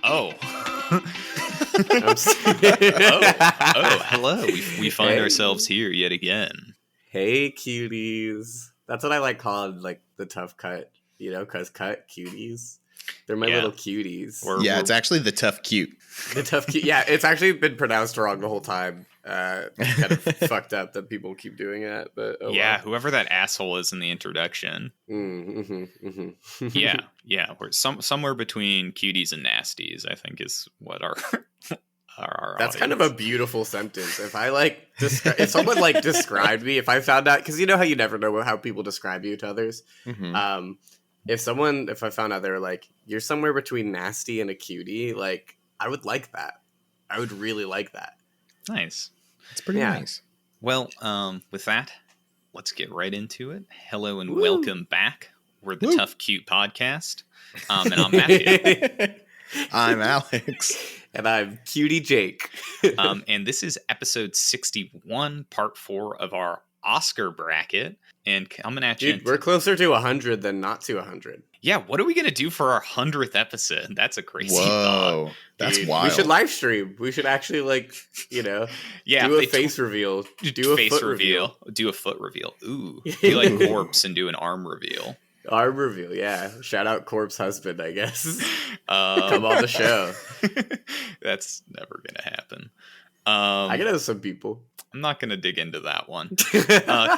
Oh. Hello. We find ourselves here yet again. Hey, cuties. That's what I like calling like the tough cut, because cut cuties. They're my little cuties. It's actually the tough cute. The tough cute. Yeah, it's actually been pronounced wrong the whole time. Kind of fucked up that people keep doing it. But whoever that asshole is in the introduction. Yeah. We're somewhere between cuties and nasties, I think, is what our That's kind of a beautiful sentence. If I if someone described me, if I found out, because you know how you never know how people describe you to others. Mm-hmm. If I found out they were like, you're somewhere between nasty and a cutie, I would like that. I would really like that. Nice. It's pretty nice. Well, with that, let's get right into it. Hello and welcome back. We're the Tough Cute Podcast. And I'm Matthew. I'm Alex. And I'm Cutie Jake. And this is episode 61, part 4 of our Oscar bracket. And coming at you. Dude, we're closer to 100 than not to 100. Yeah, what are we going to do for our 100th episode? That's a crazy thought. That's Dude, wild. We should live stream. We should actually, do a face reveal. Do a foot reveal. Do a foot reveal. Ooh. Do like corpse and do an arm reveal. Arm reveal, yeah. Shout out Corpse husband, I guess. Come on the show. That's never going to happen. I can know some people. I'm not going to dig into that one.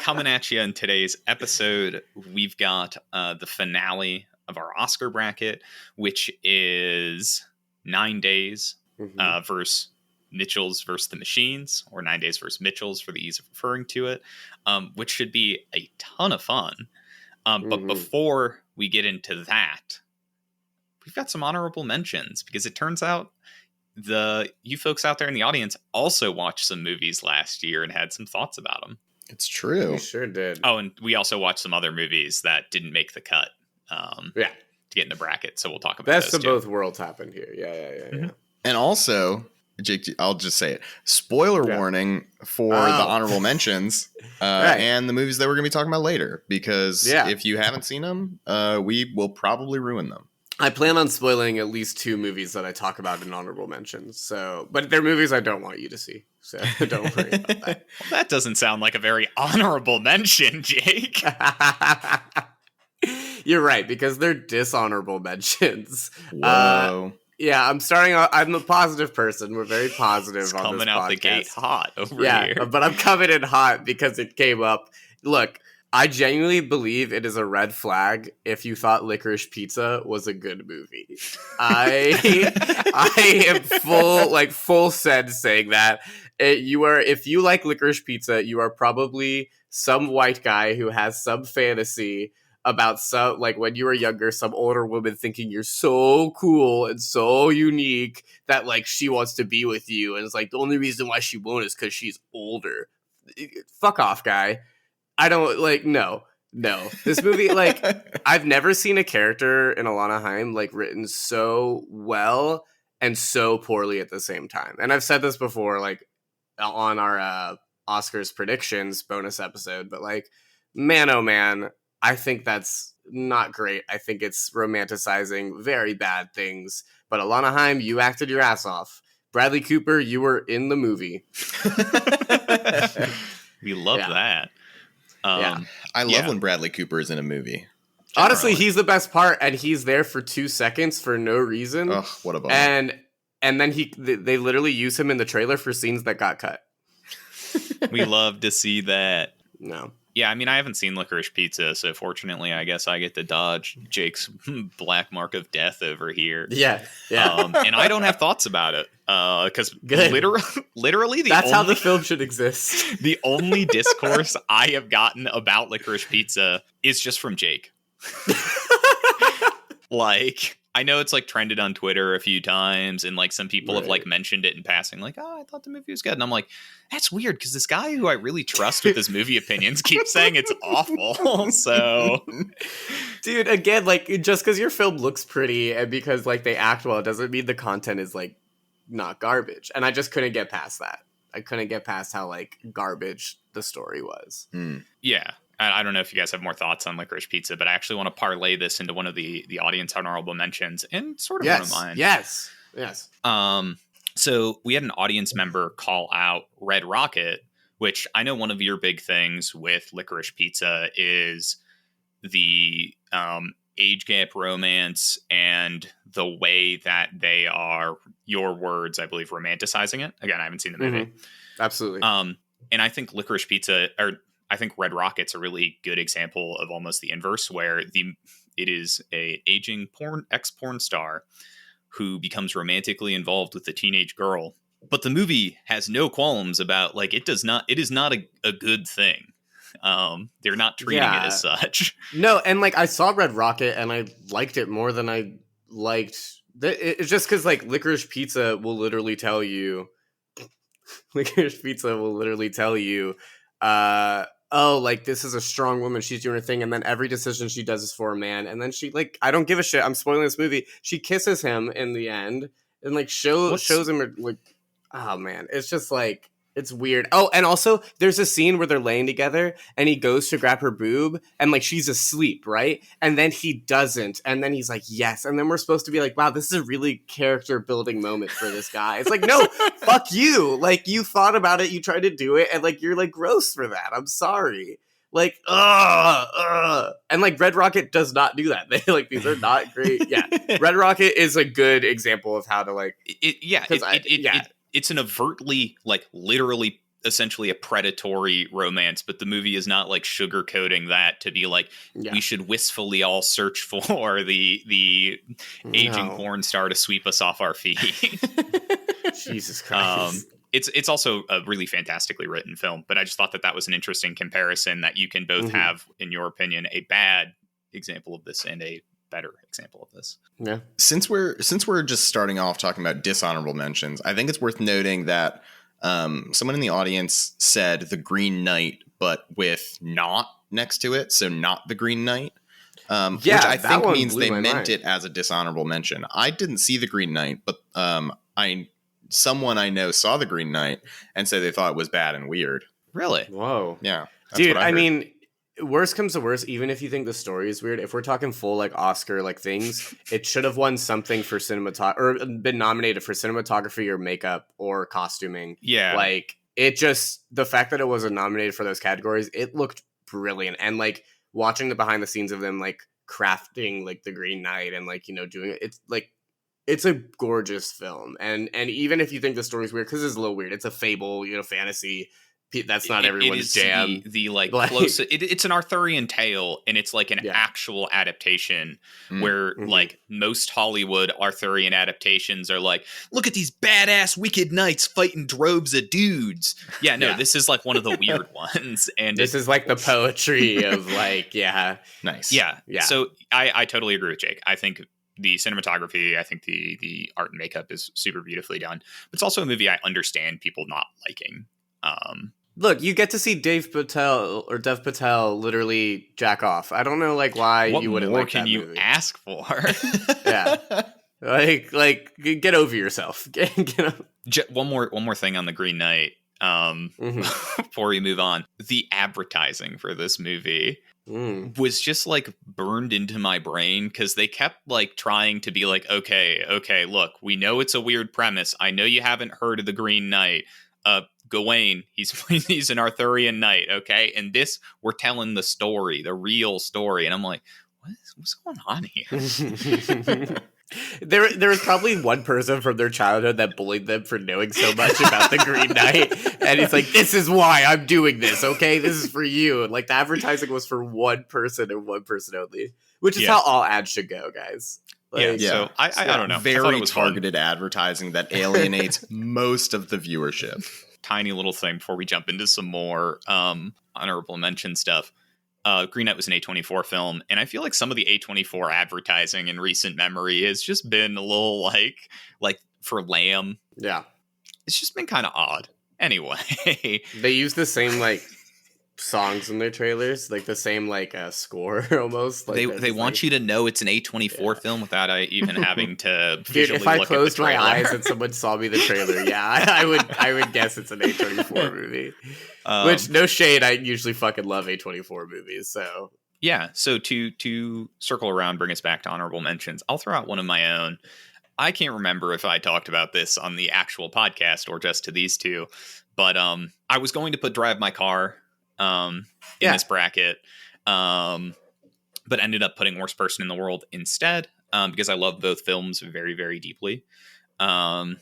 Coming at you in today's episode, we've got the finale of our Oscar bracket, which is 9 Days versus Mitchels versus the Machines, or 9 Days versus Mitchels for the ease of referring to it, which should be a ton of fun. But before we get into that, we've got some honorable mentions, because it turns out you folks out there in the audience also watched some movies last year and had some thoughts about them. It's true. We sure did. Oh, and we also watched some other movies that didn't make the cut. To get in the bracket. So we'll talk about Best those of both worlds happened here. Yeah. And also, Jake, I'll just say it. Spoiler warning for the honorable mentions and the movies that we're going to be talking about later. Because if you haven't seen them, we will probably ruin them. I plan on spoiling at least 2 movies that I talk about in honorable mentions. But they're movies I don't want you to see. So don't worry about that. Well, that doesn't sound like a very honorable mention, Jake. You're right, because they're dishonorable mentions. Whoa. I'm starting out. I'm a positive person. We're very positive it's on this coming out podcast. the gate hot over here. But I'm coming in hot because it came up. Look, I genuinely believe it is a red flag if you thought Licorice Pizza was a good movie. I am full sense saying that. If you like Licorice Pizza, you are probably some white guy who has some fantasy about when you were younger, some older woman thinking you're so cool and so unique that she wants to be with you, and it's the only reason why she won't is because she's older. Fuck off, guy. I don't no. This movie, I've never seen a character in Alana Haim written so well and so poorly at the same time. And I've said this before, on our Oscars predictions bonus episode, but man, oh man, I think that's not great. I think it's romanticizing very bad things. But Alana Haim, you acted your ass off. Bradley Cooper, you were in the movie. We love that. I love when Bradley Cooper is in a movie. Generally. Honestly, he's the best part, and he's there for 2 seconds for no reason. Oh, what a bummer. And then they literally use him in the trailer for scenes that got cut. We love to see that. No. Yeah, I mean, I haven't seen Licorice Pizza, so fortunately, I guess I get to dodge Jake's black mark of death over here. Yeah. And I don't have thoughts about it, because literally, that's how the film should exist. The only discourse I have gotten about Licorice Pizza is just from Jake. I know it's trended on Twitter a few times, and some people have mentioned it in passing, I thought the movie was good, and I'm like, that's weird, because this guy who I really trust with his movie opinions keeps saying it's awful. So, dude, again, just because your film looks pretty and because they act well doesn't mean the content is not garbage. And I just couldn't get past that. I couldn't get past how garbage the story was. Yeah. I don't know if you guys have more thoughts on Licorice Pizza, but I actually want to parlay this into one of the audience honorable mentions and sort of one of mine. Yes. Yes. So we had an audience member call out Red Rocket, which I know one of your big things with Licorice Pizza is the age gap romance and the way that they are, your words, I believe, romanticizing it. Again, I haven't seen the movie. Mm-hmm. Absolutely. And I think Licorice Pizza, or I think Red Rocket's a really good example of almost the inverse, where it is a aging ex-porn star who becomes romantically involved with a teenage girl. But the movie has no qualms about, like, it is not a good thing. They're not treating it as such. No, and like I saw Red Rocket and I liked it more than I liked. It's just because like Licorice Pizza will literally tell you, oh, like this is a strong woman, she's doing her thing, and then every decision she does is for a man, and then she like, I don't give a shit, I'm spoiling this movie. She kisses him in the end and like shows him like, oh man, it's just like, it's weird. Oh, and also there's a scene where they're laying together and he goes to grab her boob and like she's asleep, right? And then he doesn't. And then he's like, yes. And then we're supposed to be like, wow, this is a really character building moment for this guy. It's like, no, fuck you. Like you thought about it, you tried to do it, and like you're like gross for that. I'm sorry. Like, and like Red Rocket does not do that. They like, these are not great. Yeah. Red Rocket is a good example of how to like it's an overtly, like, literally, essentially a predatory romance, but the movie is not, like, sugarcoating that to be like, we should wistfully all search for the aging porn star to sweep us off our feet. Jesus Christ. It's also a really fantastically written film, but I just thought that was an interesting comparison, that you can both have, in your opinion, a bad example of this and a better example of this. Yeah. Since we're just starting off talking about dishonorable mentions, I think it's worth noting that someone in the audience said The Green Knight, but with not next to it, so not The Green Knight. Which I think means they meant it as a dishonorable mention. I didn't see The Green Knight, but someone I know saw The Green Knight and said they thought it was bad and weird. Really? Whoa. Yeah. Dude, I mean, worst comes to worst, even if you think the story is weird, if we're talking full like Oscar like things, it should have won something for cinematography or been nominated for cinematography or makeup or costuming. Yeah. Like it just, the fact that it wasn't nominated for those categories, it looked brilliant. And like watching the behind the scenes of them like crafting like The Green Knight and like, you know, doing it, it's like, it's a gorgeous film. And even if you think the story's weird, because it's a little weird, it's a fable, you know, fantasy. That's not everyone's jam. The like close. It's an Arthurian tale, and it's like an actual adaptation where like most Hollywood Arthurian adaptations are like, look at these badass wicked knights fighting droves of dudes. Yeah, no, this is like one of the weird ones, and this is like the poetry of like, nice, yeah. So I totally agree with Jake. I think the cinematography, I think the art and makeup is super beautifully done. But it's also a movie I understand people not liking. Look, you get to see Dev Patel literally jack off. I don't know, like, why you wouldn't like that movie. What more can you ask for? Like, get over yourself. One more thing on The Green Knight. Before we move on, the advertising for this movie was just like burned into my brain, because they kept like trying to be like, okay, look, we know it's a weird premise. I know you haven't heard of The Green Knight. Gawain, he's an Arthurian knight, okay? And this, we're telling the story, the real story. And I'm like, what's going on here? There was probably one person from their childhood that bullied them for knowing so much about The Green Knight. And it's like, this is why I'm doing this, okay? This is for you. And like the advertising was for one person and one person only, which is how all ads should go, guys. Like, so I don't know. Very targeted advertising that alienates most of the viewership. Tiny little thing before we jump into some more honorable mention stuff. Green Knight was an A24 film, and I feel like some of the A24 advertising in recent memory has just been a little like for Lamb. Yeah. It's just been kind of odd. Anyway. They use the same like songs in their trailers, like the same like score almost. Like they want you to know it's an A24 film without even having to visually if I look closed at the trailer. my eyes and someone saw me the trailer, I would guess it's an A24 movie. Which, no shade, I usually fucking love A24 movies. So yeah, so to circle around, bring us back to honorable mentions, I'll throw out one of my own. I can't remember if I talked about this on the actual podcast or just to these two, but I was going to put Drive My Car in this bracket, but ended up putting Worst Person in the World instead because I love both films very, very deeply. And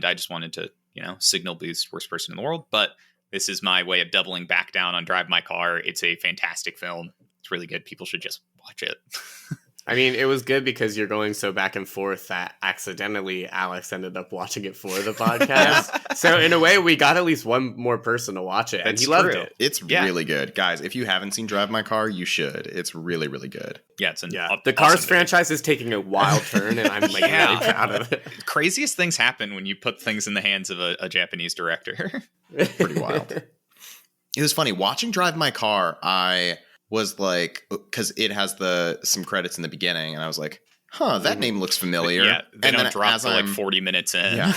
I just wanted to, signal boost Worst Person in the World. But this is my way of doubling back down on Drive My Car. It's a fantastic film. It's really good. People should just watch it. I mean, it was good because you're going so back and forth that accidentally Alex ended up watching it for the podcast. So in a way, we got at least one more person to watch it, and he loved it. It's really good. Guys, if you haven't seen Drive My Car, you should. It's really, really good. Yeah, it's the Cars franchise is taking a wild turn, and I'm really proud of it. Craziest things happen when you put things in the hands of a Japanese director. Pretty wild. It was funny. Watching Drive My Car, I was like, because it has some credits in the beginning, and I was like, that name looks familiar. Yeah, they don't drop for like 40 minutes in. Yeah,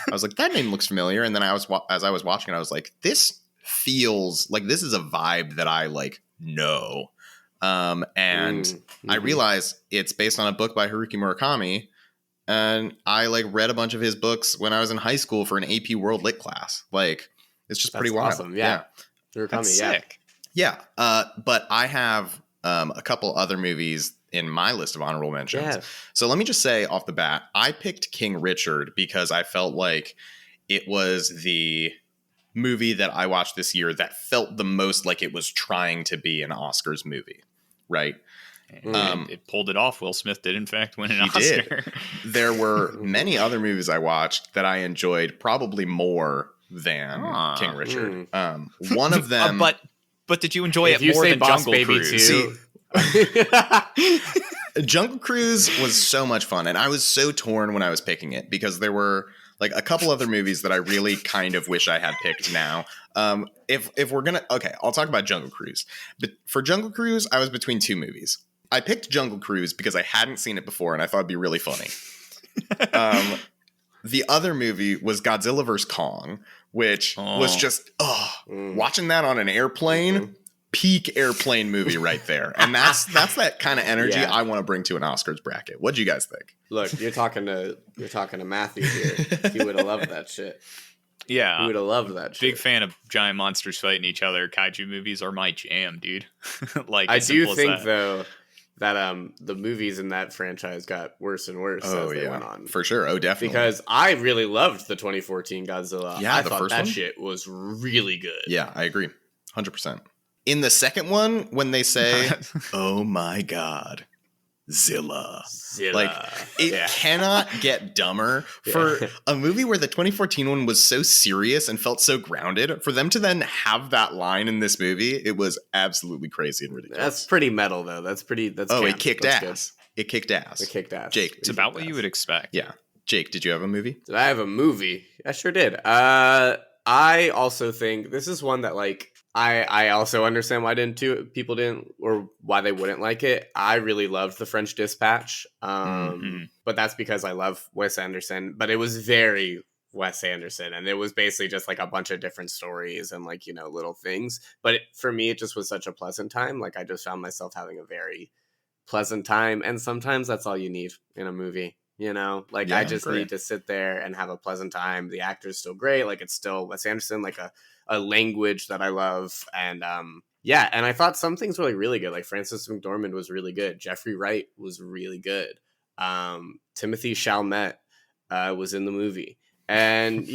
I was like, that name looks familiar, and then as I was watching it, I was like, this feels like this is a vibe that I like know. And I realized it's based on a book by Haruki Murakami, and I like read a bunch of his books when I was in high school for an AP World Lit class. Like, it's just pretty wild. Awesome. Yeah. Murakami, That's sick. Yeah, but I have a couple other movies in my list of honorable mentions. Yeah. So let me just say off the bat, I picked King Richard because I felt like it was the movie that I watched this year that felt the most like it was trying to be an Oscars movie, right? It pulled it off. Will Smith did, in fact, win an Oscar. Did. There were many other movies I watched that I enjoyed probably more than King Richard. One of them... But did you enjoy it more than Jungle Cruise? Too. Jungle Cruise was so much fun, and I was so torn when I was picking it because there were like a couple other movies that I really kind of wish I had picked now. If we're gonna, okay, I'll talk about Jungle Cruise. But for Jungle Cruise, I was between two movies. I picked Jungle Cruise because I hadn't seen it before, and I thought it'd be really funny. The other movie was Godzilla vs. Kong, which was just watching that on an airplane, peak airplane movie right there. And that's that kind of energy I want to bring to an Oscars bracket. What'd you guys think? Look, you're talking to Matthew here. He would have loved that shit. Yeah, he would have loved that shit. Big fan of giant monsters fighting each other. Kaiju movies are my jam, dude. Like, I do think though that the movies in that franchise got worse and worse as they went on. For sure. Oh, definitely. Because I really loved the 2014 Godzilla. Yeah, I the thought first that one? shit was really good. Yeah, I agree. 100%. In the second one, when they say, oh my God, Zilla. Like, it cannot get dumber. For a movie where the 2014 one was so serious and felt so grounded, for them to then have that line in this movie, it was absolutely crazy and ridiculous. That's pretty metal, though. That's camp. It kicked ass. It kicked ass. It kicked ass. Jake. It's about what you would expect. Yeah. Jake, did you have a movie? Did I have a movie? I sure did. I also think this is one that, like, I also understand why people didn't, or why they wouldn't like it. I really loved The French Dispatch, but that's because I love Wes Anderson. But it was very Wes Anderson, and it was basically just like a bunch of different stories and like, little things. But for me, it just was such a pleasant time. Like, I just found myself having a very pleasant time, and sometimes that's all you need in a movie. Like, I just need to sit there and have a pleasant time. The actor's still great. Like, it's still Wes Anderson, like a language that I love. And and I thought some things were like really good. Like, Frances McDormand was really good. Jeffrey Wright was really good. Timothée Chalamet was in the movie. And,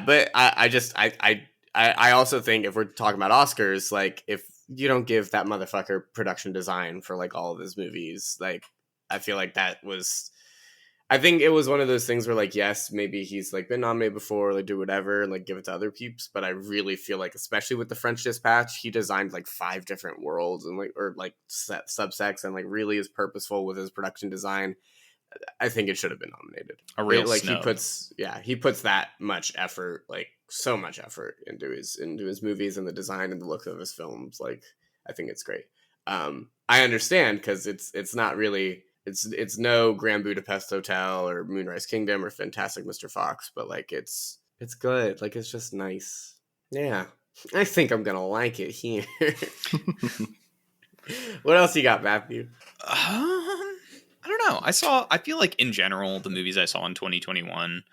but I also think if we're talking about Oscars, like, if you don't give that motherfucker production design for like all of his movies, like, I feel like I think it was one of those things where, like, yes, maybe he's like been nominated before, like, do whatever and like give it to other peeps, but I really feel like, especially with The French Dispatch, he designed like 5 different worlds and like subsects, and like really is purposeful with his production design. I think it should have been nominated. A real like snub. He puts that much effort, like so much effort into his movies and the design and the look of his films. Like, I think it's great. I understand, because it's not really it's no Grand Budapest Hotel or Moonrise Kingdom or Fantastic Mr. Fox, but like it's good. Like, it's just nice. Yeah, I think I'm gonna like it here. What else you got, Matthew? I don't I feel like in general, the movies I saw in 2021,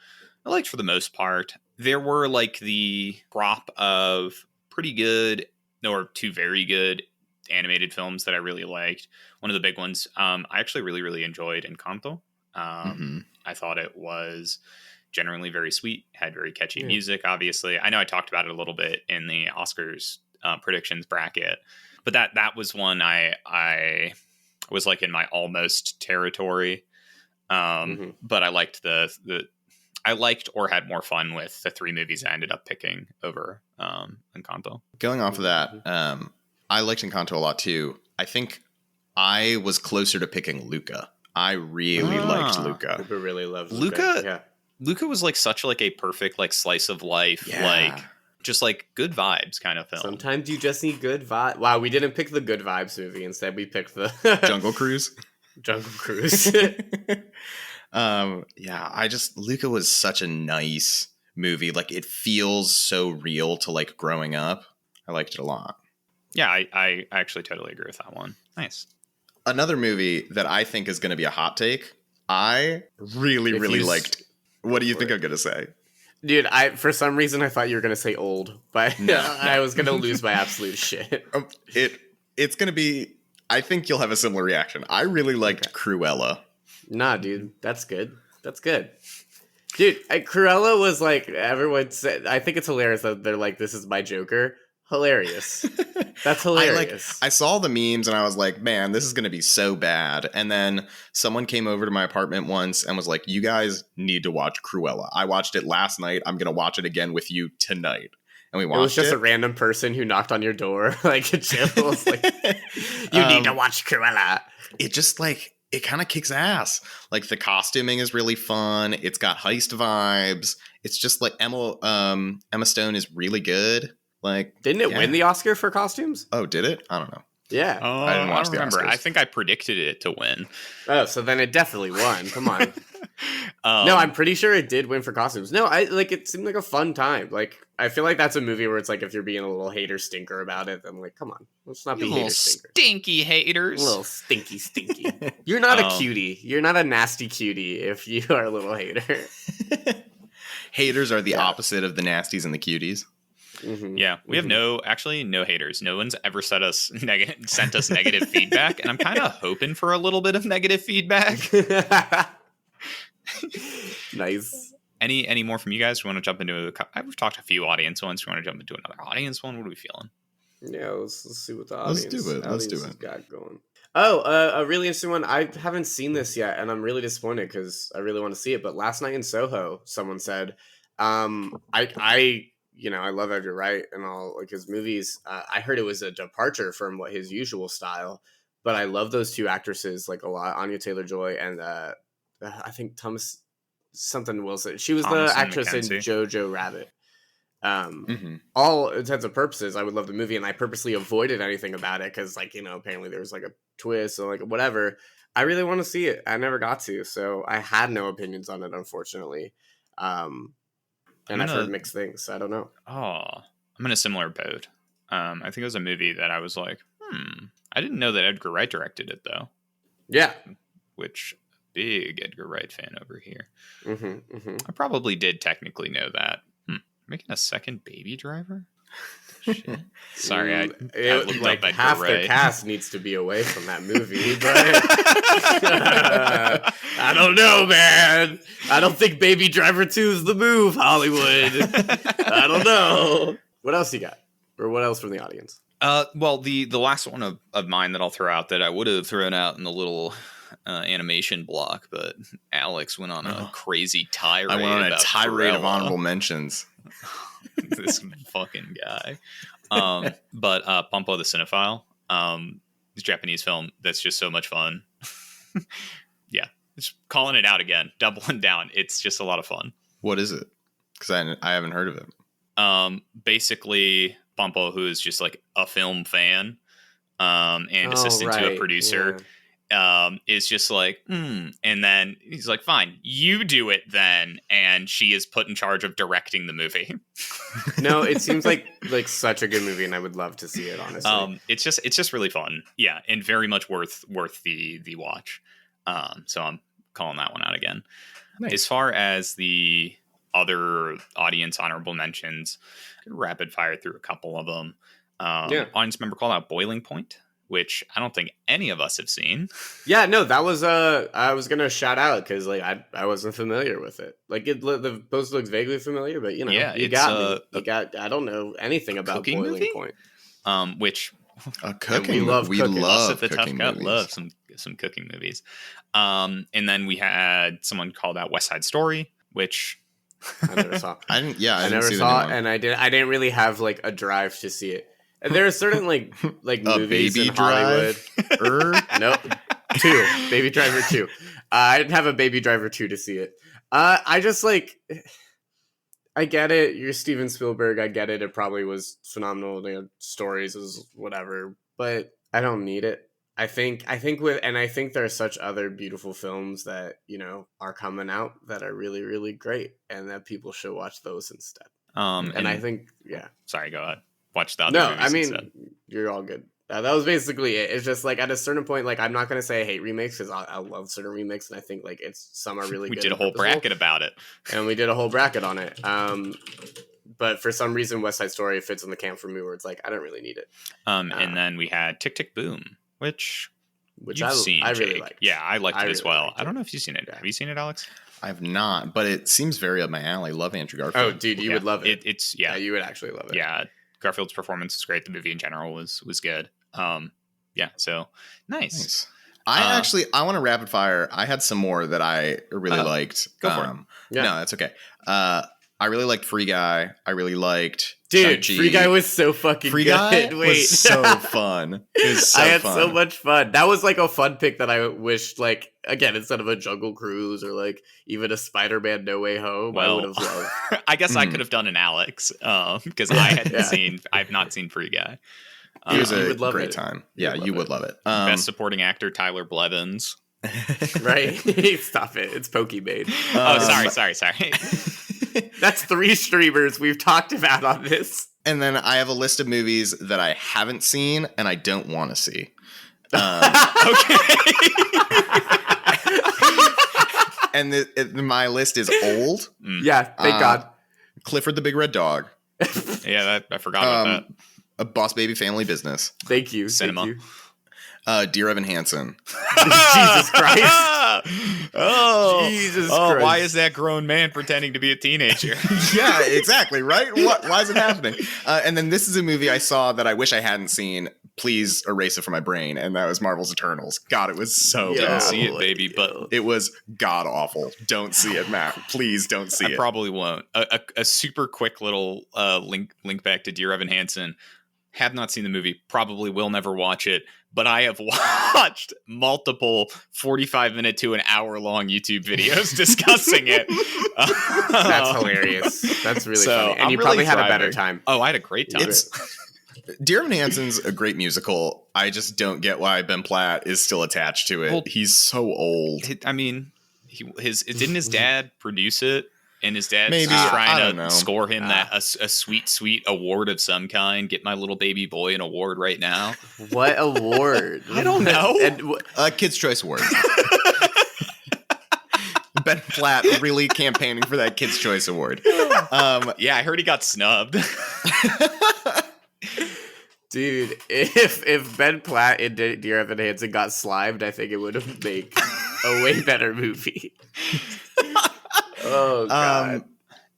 I liked for the most part. There were like the crop of pretty good or two very good animated films that I really liked. One of the big ones, I actually really, really enjoyed Encanto. I thought it was generally very sweet, had very catchy music, obviously. I know I talked about it a little bit in the Oscars predictions bracket, but that was one I was like in my almost territory. But I liked I liked or had more fun with the three movies I ended up picking over Encanto. Going off of that, I liked Encanto a lot too. I think I was closer to picking Luca. I really liked Luca. Luca really loved Luca. Yeah. Luca was like such like a perfect like slice of life, like just like good vibes kind of film. Sometimes you just need good vibes. Wow, we didn't pick the good vibes movie. Instead, we picked the Jungle Cruise. Jungle Cruise. Luca was such a nice movie. Like it feels so real to like growing up. I liked it a lot. Yeah, I actually totally agree with that one. Nice. Another movie that I think is going to be a hot take. I really liked. What do you think I'm going to say? Dude, for some reason I thought you were going to say old, but no. I was going to lose my absolute shit. It's going to be, I think you'll have a similar reaction. I really liked Cruella. Nah, dude, that's good. That's good. Dude, Cruella was like, everyone said, I think it's hilarious that they're like, this is my Joker. Hilarious. That's hilarious. I saw the memes and I was like, man, this is going to be so bad. And then someone came over to my apartment once and was like, you guys need to watch Cruella. I watched it last night. I'm going to watch it again with you tonight. And we watched it. It was just a random person who knocked on your door. Like, Jill's like, you need to watch Cruella. It just like, it kind of kicks ass. Like the costuming is really fun. It's got heist vibes. It's just like Emma Stone is really good. Like, didn't it win the Oscar for costumes? Oh, did it? I don't know. Yeah. I didn't watch the Oscars. I think I predicted it to win. Oh, so then it definitely won. Come on. No, I'm pretty sure it did win for costumes. No, it seemed like a fun time. Like, I feel like that's a movie where it's like, if you're being a little hater stinker about it, then like, come on, let's not be hater stinker. Stinky haters. A little stinky. You're not a cutie. You're not a nasty cutie if you are a little hater. Haters are the opposite of the nasties and the cuties. Mm-hmm. Yeah, we have no haters. No one's ever sent us negative feedback, and I'm kind of hoping for a little bit of negative feedback. Nice. Any more from you guys? We want to jump into we've talked a few audience ones. We want to jump into another audience one. What are we feeling? Yeah, let's see what the audience. Let's do it. Got going. Oh, a really interesting one. I haven't seen this yet, and I'm really disappointed because I really want to see it. But Last Night in Soho, someone said, I love Edgar Wright and all like his movies. I heard it was a departure from what his usual style, but I love those two actresses like a lot. Anya Taylor-Joy and I think Thomas something Wilson. She was the actress in Jojo Rabbit. All intents and purposes, I would love the movie, and I purposely avoided anything about it because, like, apparently there was like a twist or like whatever. I really want to see it. I never got to, so I had no opinions on it, unfortunately. And I've heard mixed things. So I don't know. Oh, I'm in a similar boat. I think it was a movie that I was like, I didn't know that Edgar Wright directed it, though. Yeah. Which, big Edgar Wright fan over here. I probably did technically know that. Making a second Baby Driver? Shit. Sorry, I looked like up half Edgar the Wright. cast needs to be away from that movie, but I don't know, man. I don't think Baby Driver 2 is the move, Hollywood. I don't know. What else you got? Or what else from the audience? Well, the last one of mine that I'll throw out that I would have thrown out in the little animation block, but Alex went on a crazy tirade. I went on a tirade of Cruella. honorable mentions. This fucking guy. But Pumpo the Cinephile, this Japanese film that's just so much fun. Yeah, just calling it out again, doubling down. It's just a lot of fun. What is it? Because I haven't heard of it. Basically, Pumpo, who is just like a film fan, and assistant to a producer. Yeah. Is just like, and then he's like, fine, you do it then. And she is put in charge of directing the movie. No, it seems like such a good movie, and I would love to see it, honestly. It's just really fun. Yeah. And very much worth the watch. So I'm calling that one out again. Nice. As far as the other audience honorable mentions, rapid fire through a couple of them. Audience member called out Boiling Point, which I don't think any of us have seen. Yeah, no, that was I was gonna shout out because like I wasn't familiar with it. Like the post looks vaguely familiar, but you know, you got me. You got I don't know anything about Boiling movie? Point. Which cooking. We love cooking. Love the cooking Tough Gut movies. love some cooking movies. And then we had someone called out West Side Story, which I never saw. I never saw it, and I didn't really have like a drive to see it. And there are certain like movies Baby in Hollywood. Nope. 2. Baby Driver 2. I didn't have a Baby Driver 2 to see it. I just like I get it. You're Steven Spielberg. I get it. It probably was phenomenal. You know, stories is whatever, but I don't need it. I think there are such other beautiful films that, you know, are coming out that are really, really great and that people should watch those instead. And I think, yeah. Sorry, go ahead. Watch the other movies I mean, instead. You're all good. That was basically it. It's just like at a certain point, like I'm not going to say I hate remakes because I love certain remakes and I think like some are really good. We did a whole bracket about it. And we did a whole bracket on it. But for some reason, West Side Story fits in the camp for me where it's like, I don't really need it. And then we had Tick, Tick, Boom, which you've seen, I Jake. really liked. Yeah, I liked it as really well. I don't know if you've seen it. Yeah. Have you seen it, Alex? I have not, but it seems very up my alley. Love Andrew Garfield. Oh, dude, you would love it. It's you would actually love it. Yeah, Garfield's performance was great. The movie in general was good. Yeah, so nice. I want to rapid fire. I had some more that I really liked. Go for it. Yeah. No, that's okay. I really liked Free Guy. I really liked Dude, Shang-Chi. Free Guy was so fucking Free good. Guy Wait. was so fun. It was so I had fun. so much fun. That was like a fun pick that I wished, like, again, instead of a Jungle Cruise or like even a Spider-Man No Way Home, I would have loved. I guess I could have done an Alex because I've not seen Free Guy. It was a would love great it. time. Yeah, you would love it. Best supporting actor Tyler Blevins. Right? Stop it. It's Pokemade. Sorry. That's 3 streamers we've talked about on this. And then I have a list of movies that I haven't seen and I don't want to see. Okay. And my list is old. Yeah, thank God. Clifford the Big Red Dog. Yeah, I forgot about that. A Boss Baby Family Business. Thank you. Cinema. Thank you. Dear Evan Hansen. Jesus Christ. Jesus Christ. Why is that grown man pretending to be a teenager? Yeah, exactly, right? Why is it happening? And then this is a movie I saw that I wish I hadn't seen. Please erase it from my brain. And that was Marvel's Eternals. God, it was so Didn't bad. see it, baby, but It was god awful. Don't see it, Matt. Please don't see I it. probably won't. A super quick little link back to Dear Evan Hansen. Have not seen the movie. Probably will never watch it. But I have watched multiple 45-minute to an hour-long YouTube videos discussing it. That's hilarious. That's really funny. And I'm you really probably had a driving. better time. Oh, I had a great time. Dear Evan Hansen's a great musical. I just don't get why Ben Platt is still attached to it. Well, he's so old. I mean, didn't his dad produce it? And his dad's Maybe, just I trying don't to know. score him a sweet award of some kind. Get my little baby boy an award right now. What award? I don't know. Kids' Choice Award. Ben Platt really campaigning for that Kids' Choice Award. Yeah, I heard he got snubbed. Dude, if Ben Platt and Dear Evan Hansen got slimed, I think it would have made a way better movie. Oh God!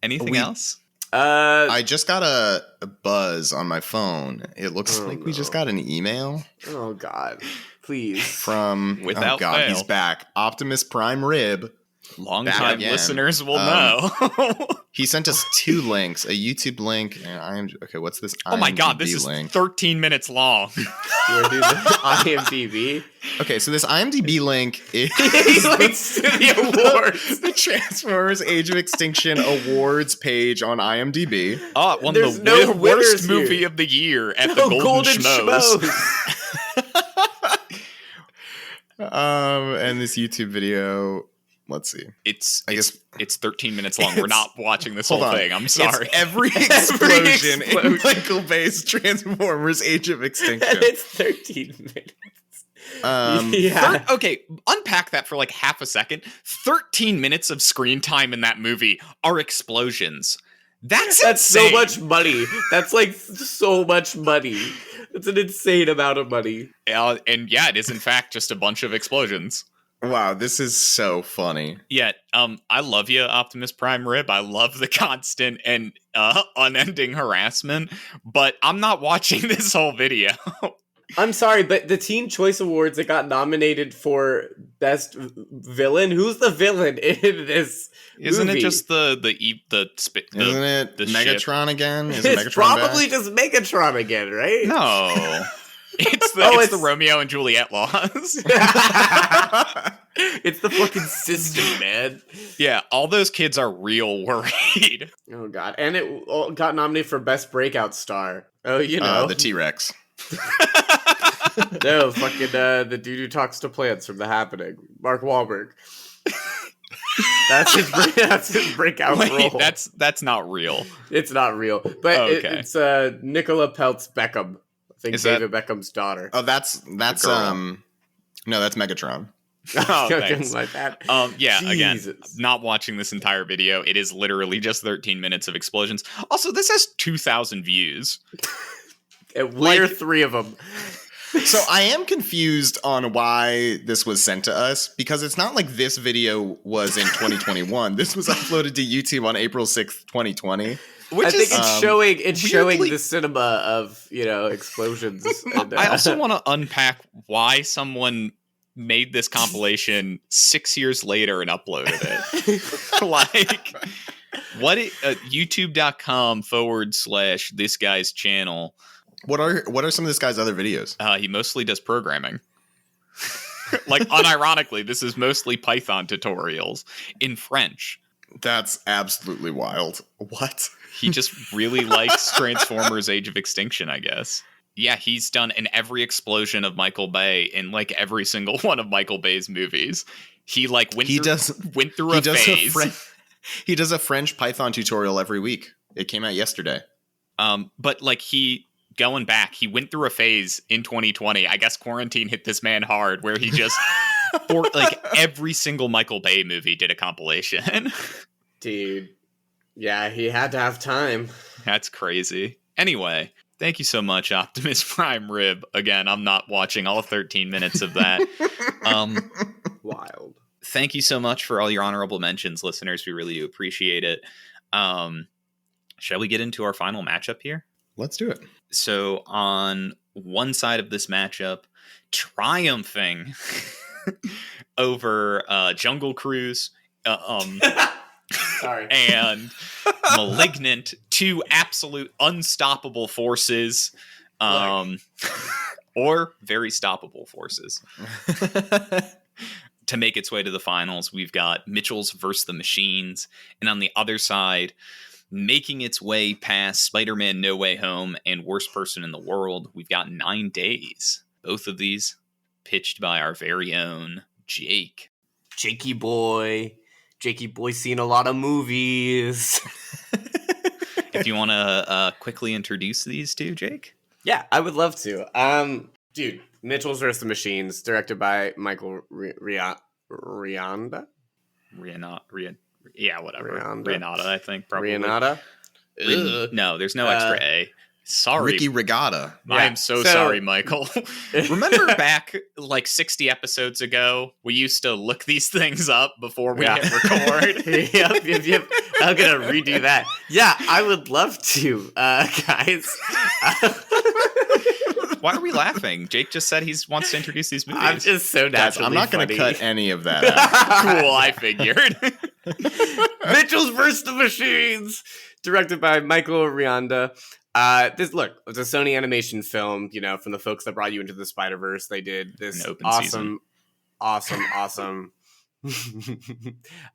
Anything else? I just got a buzz on my phone. It looks like we just got an email. Oh God! Please. From Without oh God, fail. he's back. Optimus Prime Rib. Long-time again. listeners will know. He sent us 2 links: a YouTube link and okay. What's this? Oh my God, this is 13 minutes long. You want to do the IMDb? Okay, so this IMDb link is He links to the awards. the Transformers Age of Extinction Awards page on IMDb. Oh, won There's the no worst winners movie here. of the year at the No, Golden Schmoes. And this YouTube video. Let's see. It's 13 minutes long. We're It's- not watching this hold whole on. thing. I'm sorry. It's every explosion in Michael Bay's Transformers Age of Extinction. And it's 13 minutes. Okay, unpack that for like half a second. 13 minutes of screen time in that movie are explosions. That's so much money. That's like so much money. It's an insane amount of money. And yeah, it is in fact just a bunch of explosions. Wow, this is so funny. Yeah, I love you, Optimus Prime Rib. I love the constant and unending harassment, but I'm not watching this whole video. I'm sorry, but the Teen Choice Awards, it got nominated for Best Villain. Who's the villain in this Isn't movie? it just Isn't it the Megatron ship? again? Is It's Megatron probably back? just Megatron again, right? No. It's the Romeo and Juliet laws. It's the fucking system, man. Yeah, all those kids are real worried. Oh, God. And it got nominated for Best Breakout Star. Oh, you know. The T-Rex. No, fucking the dude who talks to plants from The Happening. Mark Wahlberg. That's his breakout role. That's not real. It's not real. But okay. It's Nicola Peltz Beckham. I think David Beckham's daughter. Oh, that's no, that's Megatron. Oh, thanks. Like that. Yeah, Jesus. Again, not watching this entire video. It is literally just 13 minutes of explosions. Also, this has 2,000 views. And we're 3 of them. So I am confused on why this was sent to us, because it's not like this video was in 2021. This was uploaded to YouTube on April 6th, 2020. I think it's showing the cinema of, explosions. And, I also want to unpack why someone made this compilation 6 years later and uploaded it. Like, youtube.com/this guy's channel. What are some of this guy's other videos? He mostly does programming. Like, unironically, this is mostly Python tutorials in French. That's absolutely wild. What? He just really likes Transformers Age of Extinction, I guess. Yeah, he's done in every explosion of Michael Bay in like every single one of Michael Bay's movies. He like went through a phase. He does a French Python tutorial every week. It came out yesterday. But like going back, he went through a phase in 2020. I guess quarantine hit this man hard, where he just for like every single Michael Bay movie did a compilation. Dude, yeah, he had to have time. That's crazy. Anyway, thank you so much, Optimus Prime Rib. Again, I'm not watching all 13 minutes of that. Wild. Thank you so much for all your honorable mentions, listeners. We really do appreciate it. Shall we get into our final matchup here? Let's do it. So on one side of this matchup, triumphing over Jungle Cruise, sorry, and Malignant, 2 absolute unstoppable forces, or very stoppable forces. To make its way to the finals, we've got Mitchels versus the Machines, and on the other side, making its way past Spider-Man No Way Home and Worst Person in the World, we've got 9 Days. Both of these pitched by our very own Jake. Jakey boy. Jakey boy's seen a lot of movies. If you want to quickly introduce these two, Jake? Yeah, I would love to. Dude, Mitchels vs. the Machines, directed by Michael Rianda? Yeah, whatever. Rihanna, I think, probably. Rihanna? No, there's no extra A. Sorry. Ricky Regatta. Yeah, I'm so sorry, Michael. Remember back like 60 episodes ago, we used to look these things up before we hit record? Yep. I'm going to redo that. Yeah, I would love to, guys. Why are we laughing? Jake just said he wants to introduce these movies. I'm just so naturally I'm not going to cut any of that out. Cool, I figured. Mitchels vs. the Machines, directed by Michael Rianda. It's a Sony animation film, from the folks that brought you into the Spider-Verse. They did this awesome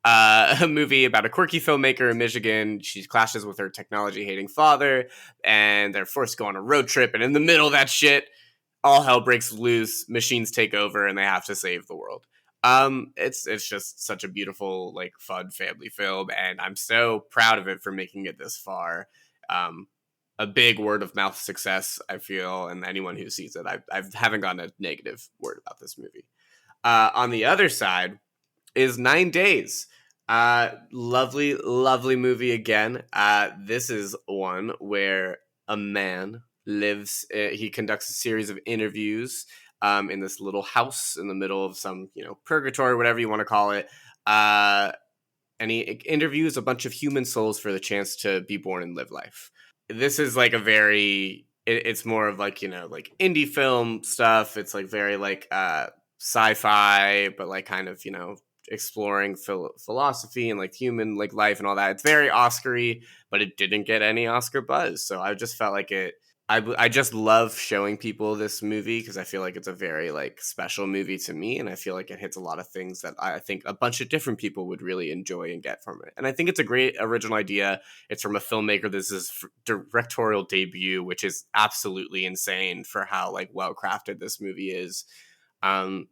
a movie about a quirky filmmaker in Michigan. She clashes with her technology-hating father, and they're forced to go on a road trip, and in the middle of that shit, all hell breaks loose, machines take over, and they have to save the world. It's just such a beautiful, fun family film, and I'm so proud of it for making it this far. a big word of mouth success, I feel, and anyone who sees it, I haven't gotten a negative word about this movie. On the other side is 9 Days. Lovely, lovely movie again. This is one where a man lives, he conducts a series of interviews in this little house in the middle of some, purgatory, whatever you want to call it. And he interviews a bunch of human souls for the chance to be born and live life. This is like it's more of like, like indie film stuff. It's like very like sci-fi, but like kind of, exploring philosophy and like human like life and all that. It's very Oscar-y, but it didn't get any Oscar buzz. So I just felt like I just love showing people this movie because I feel like it's a very like special movie to me, and I feel like it hits a lot of things that I think a bunch of different people would really enjoy and get from it. And I think it's a great original idea. It's from a filmmaker. This is directorial debut, which is absolutely insane for how like well crafted this movie is.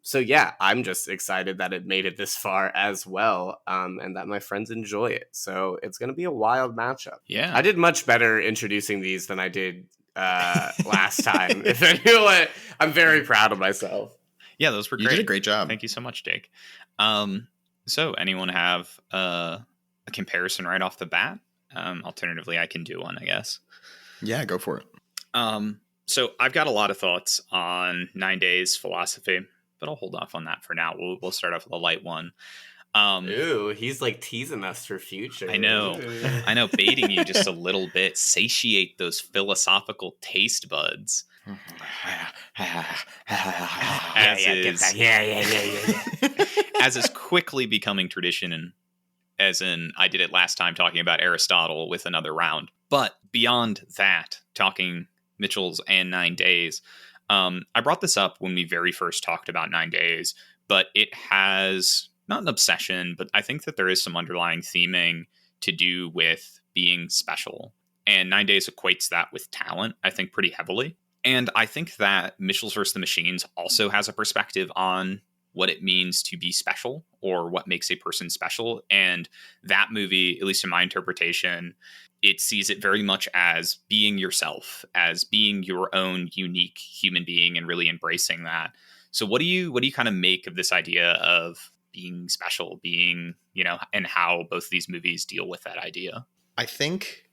So yeah, I'm just excited that it made it this far as well, and that my friends enjoy it. So it's gonna be a wild matchup. Yeah, I did much better introducing these than I did last time. If anyone, I'm very proud of myself. Yeah, those were great. You did a great job. Thank you so much, Jake. So anyone have a comparison right off the bat? Alternatively, I can do one, I guess. Yeah, go for it. So I've got a lot of thoughts on 9 Days philosophy, but I'll hold off on that for now. We'll start off with a light one. Ooh, he's like teasing us for future. I know, baiting you just a little bit, satiate those philosophical taste buds. As is quickly becoming tradition, and as in I did it last time talking about Aristotle with another round. But beyond that, talking Mitchels and 9 Days, I brought this up when we very first talked about 9 Days, but it has not an obsession, but I think that there is some underlying theming to do with being special. And 9 Days equates that with talent, I think, pretty heavily. And I think that Mitchels vs. the Machines also has a perspective on what it means to be special or what makes a person special. And that movie, at least in my interpretation, it sees it very much as being yourself, as being your own unique human being and really embracing that. So what do you kind of make of this idea of being special, being, and how both of these movies deal with that idea? I think,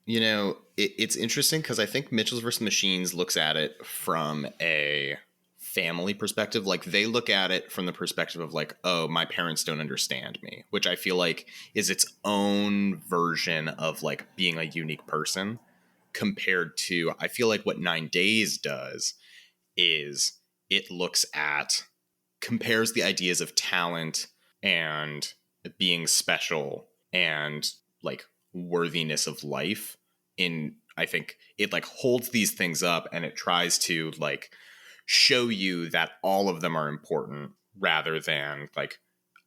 it's interesting because I think Mitchels vs. Machines looks at it from a family perspective. Like they look at it from the perspective of like, oh, my parents don't understand me, which I feel like is its own version of like being a unique person, compared to, I feel like what 9 Days does is it compares the ideas of talent and being special and like worthiness of life in, I think it like holds these things up and it tries to like show you that all of them are important, rather than like,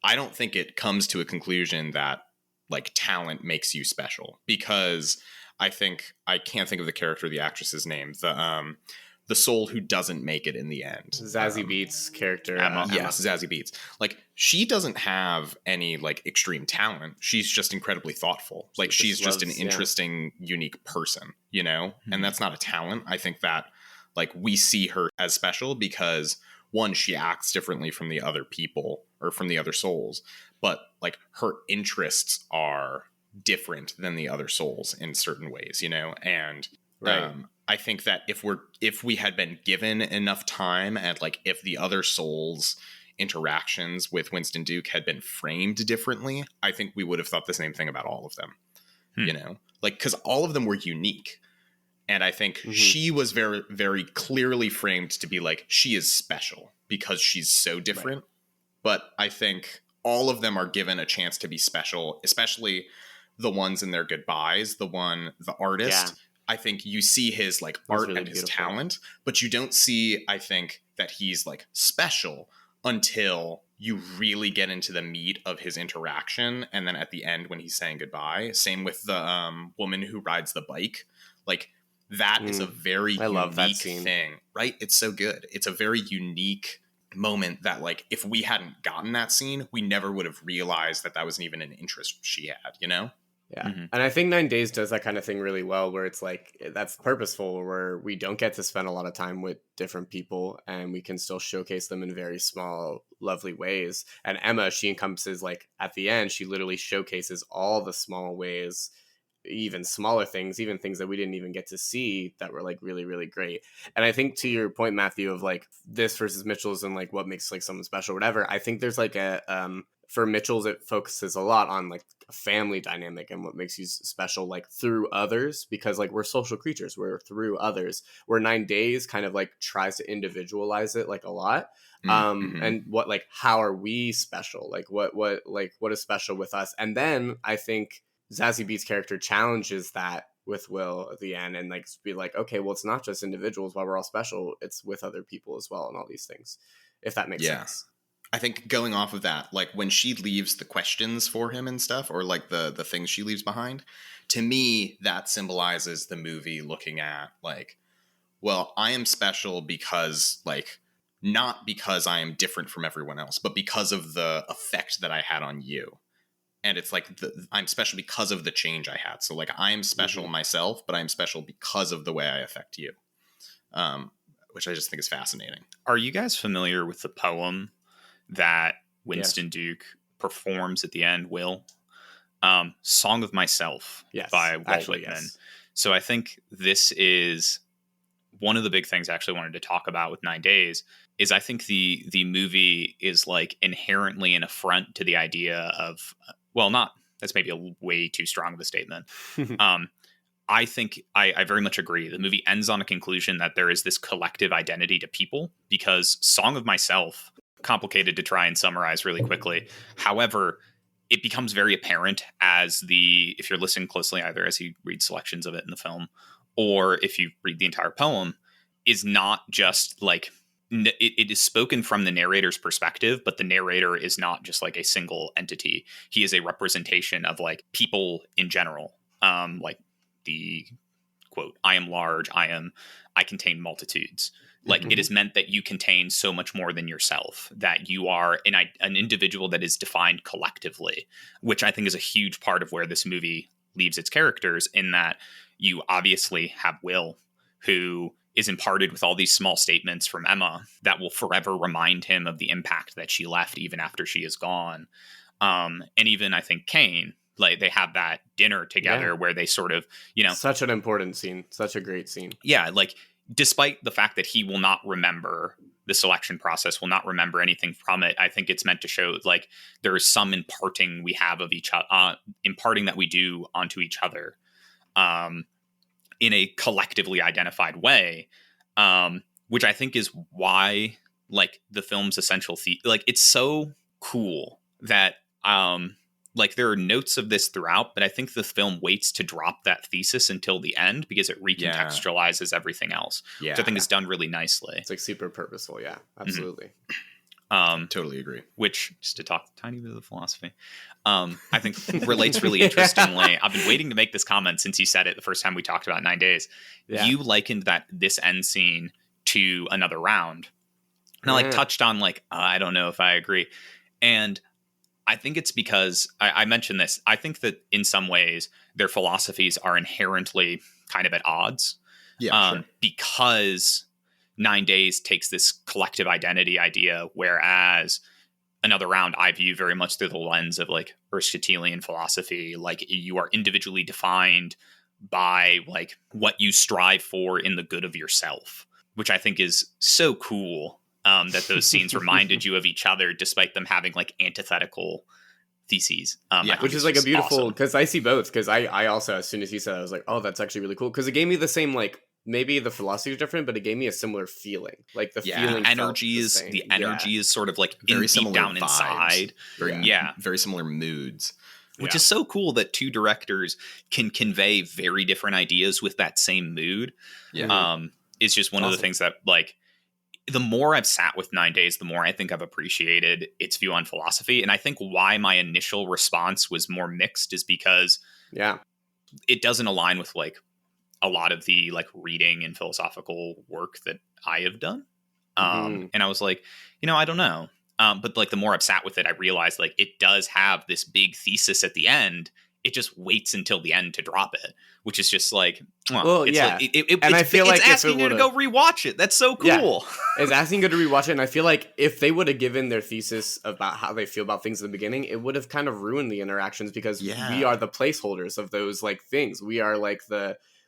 I don't think it comes to a conclusion that like talent makes you special, because I can't think of the character, the actress's name, the soul who doesn't make it in the end. Zazie Beetz' character. Emma. Yes, Zazie Beetz. Like, she doesn't have any, like, extreme talent. She's just incredibly thoughtful. Like, she's just an interesting, unique person, Mm-hmm. And that's not a talent. I think that, like, we see her as special because, one, she acts differently from the other people, or from the other souls. But, like, her interests are different than the other souls in certain ways, And... Right. I think that if we had been given enough time, and like if the other souls' interactions with Winston Duke had been framed differently, I think we would have thought the same thing about all of them. Like, because all of them were unique, and I think she was very, very clearly framed to be like, she is special because she's so different. Right. But I think all of them are given a chance to be special, especially the ones in their goodbyes. The artist. Yeah. I think you see his like art really and his talent, but you don't see, I think, that he's like special until you really get into the meat of his interaction. And then at the end when he's saying goodbye, same with the woman who rides the bike. Like that is a very unique thing, right? It's so good. It's a very unique moment that like, if we hadn't gotten that scene, we never would have realized that that wasn't even an interest she had, Yeah. And I think 9 Days does that kind of thing really well, where it's like, that's purposeful, where we don't get to spend a lot of time with different people and we can still showcase them in very small, lovely ways. And Emma, she encompasses, like, at the end, she literally showcases all the small ways, even smaller things, even things that we didn't even get to see that were, like, really, really great. And I think to your point, Matthew, of like this versus Mitchell's and like what makes like someone special or whatever, I think there's like for Mitchell's, it focuses a lot on like a family dynamic and what makes you special, like through others, because like we're social creatures, we're through others. Where 9 Days kind of like tries to individualize it like a lot. And what, like, how are we special? Like what is special with us? And then I think Zazie Beetz' character challenges that with Will at the end and like be like, okay, well, it's not just individuals why we're all special, it's with other people as well and all these things, if that makes sense. I think going off of that, like when she leaves the questions for him and stuff, or like the things she leaves behind, to me, that symbolizes the movie looking at like, well, I am special because like, not because I am different from everyone else, but because of the effect that I had on you. And it's like, I'm special because of the change I had. So like, I am special myself, but I'm special because of the way I affect you. Which I just think is fascinating. Are you guys familiar with the poem that Winston Duke performs at the end, Will? Song of Myself by Walt Whitman. Yes. So I think this is one of the big things I actually wanted to talk about with 9 Days is I think the movie is like inherently an affront to the idea of, well, not, that's maybe a way too strong of a statement. I think I very much agree. The movie ends on a conclusion that there is this collective identity to people, because Song of Myself, complicated to try and summarize really quickly. However, it becomes very apparent if you're listening closely, either as you read selections of it in the film, or if you read the entire poem, is not just like, it is spoken from the narrator's perspective, but the narrator is not just like a single entity. He is a representation of like people in general. Like the quote, I am large, I contain multitudes. Like it is meant that you contain so much more than yourself, that you are an individual that is defined collectively, which I think is a huge part of where this movie leaves its characters, in that you obviously have Will, who is imparted with all these small statements from Emma that will forever remind him of the impact that she left even after she is gone. And even I think Kane, like they have that dinner together where they sort of, such an important scene, such a great scene. Yeah. Like, despite the fact that he will not remember the selection process, will not remember anything from it, I think it's meant to show like there is some imparting we have of each other, imparting that we do onto each other, in a collectively identified way, which I think is why like the film's essential like it's so cool that like there are notes of this throughout, but I think the film waits to drop that thesis until the end because it recontextualizes everything else, which I think is done really nicely. It's like super purposeful. Yeah, absolutely. Totally agree. Which, just to talk a tiny bit of the philosophy, I think relates really interestingly. I've been waiting to make this comment since you said it the first time we talked about 9 Days. Yeah. You likened this end scene to Another Round. And I like touched on like, I don't know if I agree. And I think it's because I mentioned this. I think that in some ways their philosophies are inherently kind of at odds. Yeah, sure. Because 9 Days takes this collective identity idea, whereas Another Round I view very much through the lens of like Aristotelian philosophy. Like you are individually defined by like what you strive for in the good of yourself, which I think is so cool. That those scenes reminded you of each other, despite them having like antithetical theses. Which is like a beautiful, because I see both. Because I also, as soon as you said, I was like, oh, that's actually really cool. Because it gave me the same, like, maybe the philosophy is different, but it gave me a similar feeling. Like the feeling, energy is sort of like very similar down vibes. Inside. Very similar moods. Which is so cool that two directors can convey very different ideas with that same mood. Yeah, it's just one of the things that like. The more I've sat with 9 Days, the more I think I've appreciated its view on philosophy. And I think why my initial response was more mixed is because it doesn't align with like a lot of the like reading and philosophical work that I have done. And I was like, I don't know. But like the more I've sat with it, I realized like it does have this big thesis at the end. it just waits until the end to drop it, which is just like, and I feel like it's asking you to go rewatch it. That's so cool. Yeah, it's asking you to rewatch it, and I feel like if they would have given their thesis about how they feel about things in the beginning, it would have kind of ruined the interactions, because we are the placeholders of those like things. We are like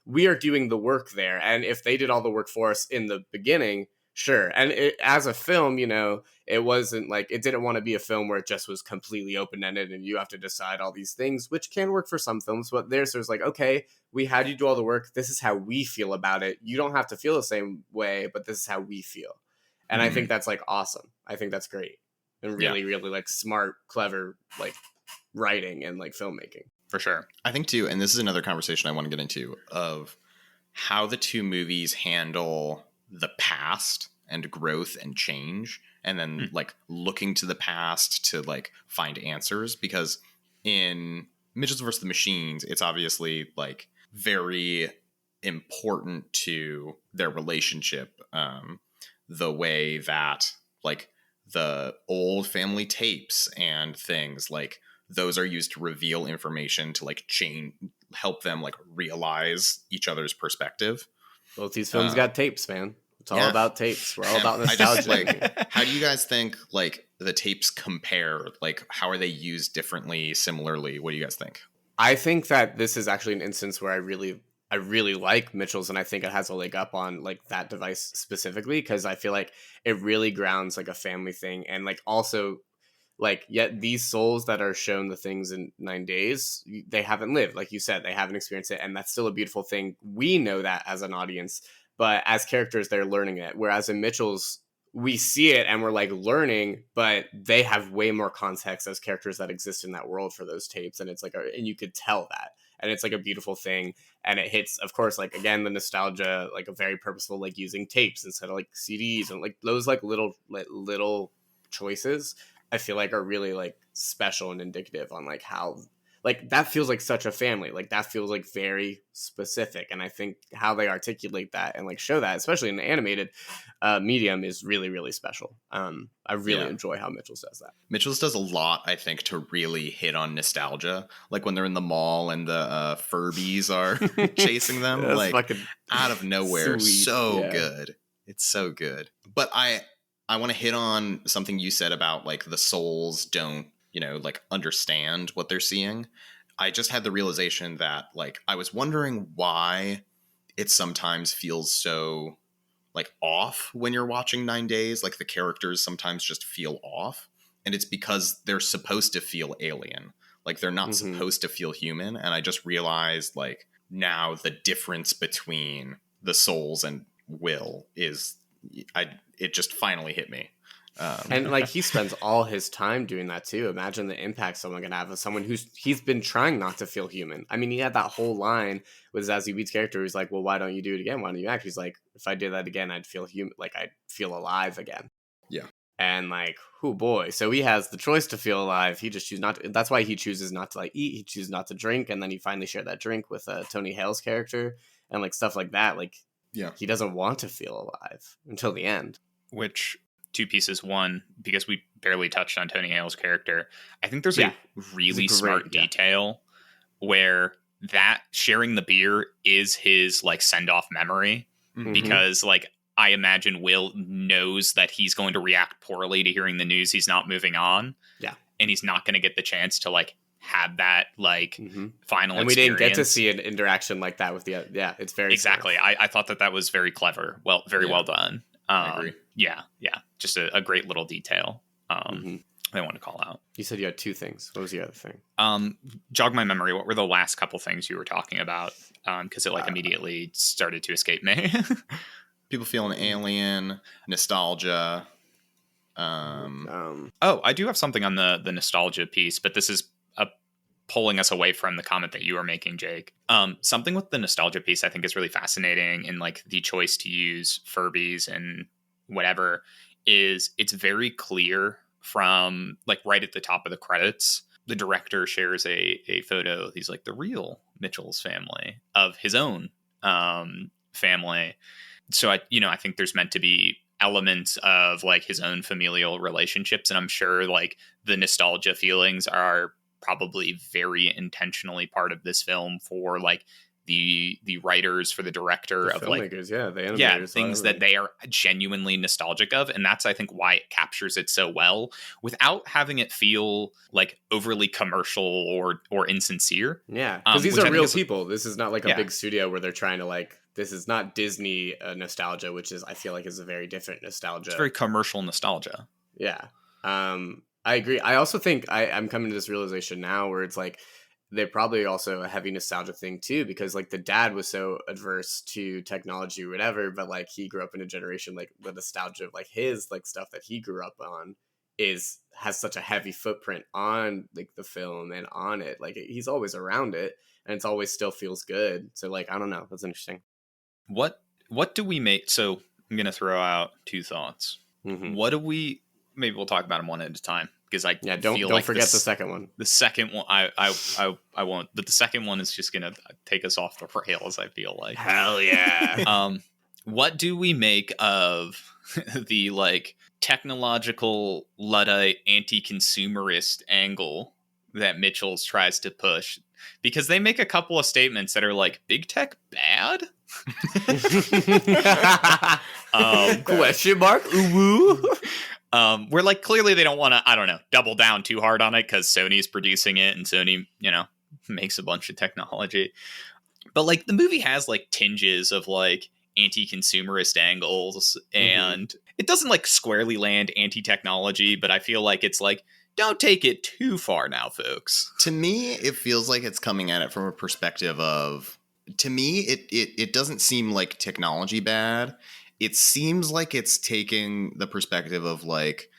we are doing the work there, and if they did all the work for us in the beginning, sure. And as a film, it wasn't like, it didn't want to be a film where it just was completely open-ended and you have to decide all these things, which can work for some films, but there's like, okay, we had you do all the work. This is how we feel about it. You don't have to feel the same way, but this is how we feel. And I think that's like awesome. I think that's great. And really, really like smart, clever, like writing and like filmmaking. For sure. I think too, and this is another conversation I want to get into, of how the two movies handle the past and growth and change, and then like looking to the past to like find answers. Because in Mitchels vs. the Machines, it's obviously like very important to their relationship, the way that like the old family tapes and things like those are used to reveal information to like help them like realize each other's perspective. Both these films got tapes, man. It's all about tapes. We're all about nostalgia. Like, how do you guys think like the tapes compare? Like, how are they used differently, similarly? What do you guys think? I think that this is actually an instance where I really like Mitchels, and I think it has a leg up on like that device specifically, because I feel like it really grounds like a family thing, and like also like, yet these souls that are shown the things in 9 days, they haven't lived, like you said, they haven't experienced it, and that's still a beautiful thing. We know that as an audience, but as characters, they're learning it. Whereas in Mitchell's, we see it and we're like learning, but they have way more context as characters that exist in that world for those tapes. And it's like, and you could tell that. And it's like a beautiful thing. And it hits, of course, like again, the nostalgia, like a very purposeful, like using tapes instead of like CDs, and like those like little choices, I feel like are really like special and indicative on like how, like that feels like such a family, like that feels like very specific. And I think how they articulate that and like show that, especially in the animated medium, is really, really special. I really enjoy how Mitchels does that. Mitchels does a lot, I think, to really hit on nostalgia. Like when they're in the mall and the Furbies are chasing them, like out of nowhere. Sweet. So good. It's so good. But I want to hit on something you said about like the souls don't, like understand what they're seeing. I just had the realization that like I was wondering why it sometimes feels so like off when you're watching 9 days. Like the characters sometimes just feel off, and it's because they're supposed to feel alien. Like they're not supposed to feel human. And I just realized like now the difference between the souls and Will is it just finally hit me. And like he spends all his time doing that too. Imagine the impact someone can have of someone he's been trying not to feel human. I mean, he had that whole line with Zazie Beetz' character. He's like, well, why don't you do it again? Why don't you act? He's like, if I did that again, I'd feel human. Like I'd feel alive again. Yeah. And like, oh boy. So he has the choice to feel alive. He just chooses not to. That's why he chooses not to like eat. He chooses not to drink. And then he finally shared that drink with Tony Hale's character and like stuff like that. Like, yeah, he doesn't want to feel alive until the end. Which, two pieces. One, because we barely touched on Tony Hale's character, I think there's a really smart detail where that sharing the beer is his like send-off memory, because like I imagine Will knows that he's going to react poorly to hearing the news he's not moving on. Yeah. And he's not going to get the chance to like have that like final and experience. We didn't get to see an interaction like that with the it's very exactly smart. I thought that was very clever. Well, very well done. I agree. Yeah. Just a great little detail I want to call out. You said you had two things. What was the other thing? Jog my memory. What were the last couple things you were talking about? Because it like immediately started to escape me. People feeling alien, nostalgia. I do have something on the nostalgia piece, but this is pulling us away from the comment that you were making, Jake. Something with the nostalgia piece I think is really fascinating, in like the choice to use Furbies and whatever is it's very clear from like right at the top of the credits. The director shares a photo. He's like the real Mitchels family of his own family. So I think there's meant to be elements of like his own familial relationships, and I'm sure like the nostalgia feelings are probably very intentionally part of this film for like the writers, for the director, the of filmmakers, like the animators, things that they are genuinely nostalgic of. And that's, I think, why it captures it so well without having it feel like overly commercial or insincere. Yeah, because these are real people. This is not like a big studio where they're trying to like, this is not Disney nostalgia, which is, I feel like, is a very different nostalgia. It's very commercial nostalgia. Yeah. I agree. I also think I'm coming to this realization now where it's like, they're probably also a heavy nostalgia thing too, because like the dad was so adverse to technology or whatever, but like he grew up in a generation, like the nostalgia of like his like stuff that he grew up on has such a heavy footprint on like the film and on it. Like he's always around it and it's always still feels good. So like, I don't know. That's interesting. What do we make? So I'm going to throw out two thoughts. Mm-hmm. What do we, maybe we'll talk about them one at a time. Because don't forget the second one. The second one, I won't. But the second one is just gonna take us off the rails. I feel like. Hell yeah. What do we make of the like technological Luddite anti-consumerist angle that Mitchels tries to push? Because they make a couple of statements that are like, big tech bad? Question mark? Ooh. Where like clearly they don't want to, I don't know, double down too hard on it because Sony's producing it and Sony, makes a bunch of technology. But like the movie has like tinges of like anti-consumerist angles, and it doesn't like squarely land anti-technology, but I feel like it's like, don't take it too far now, folks. To me, it feels like it's coming at it from a perspective of, to me, it doesn't seem like technology bad. It seems like it's taking the perspective of like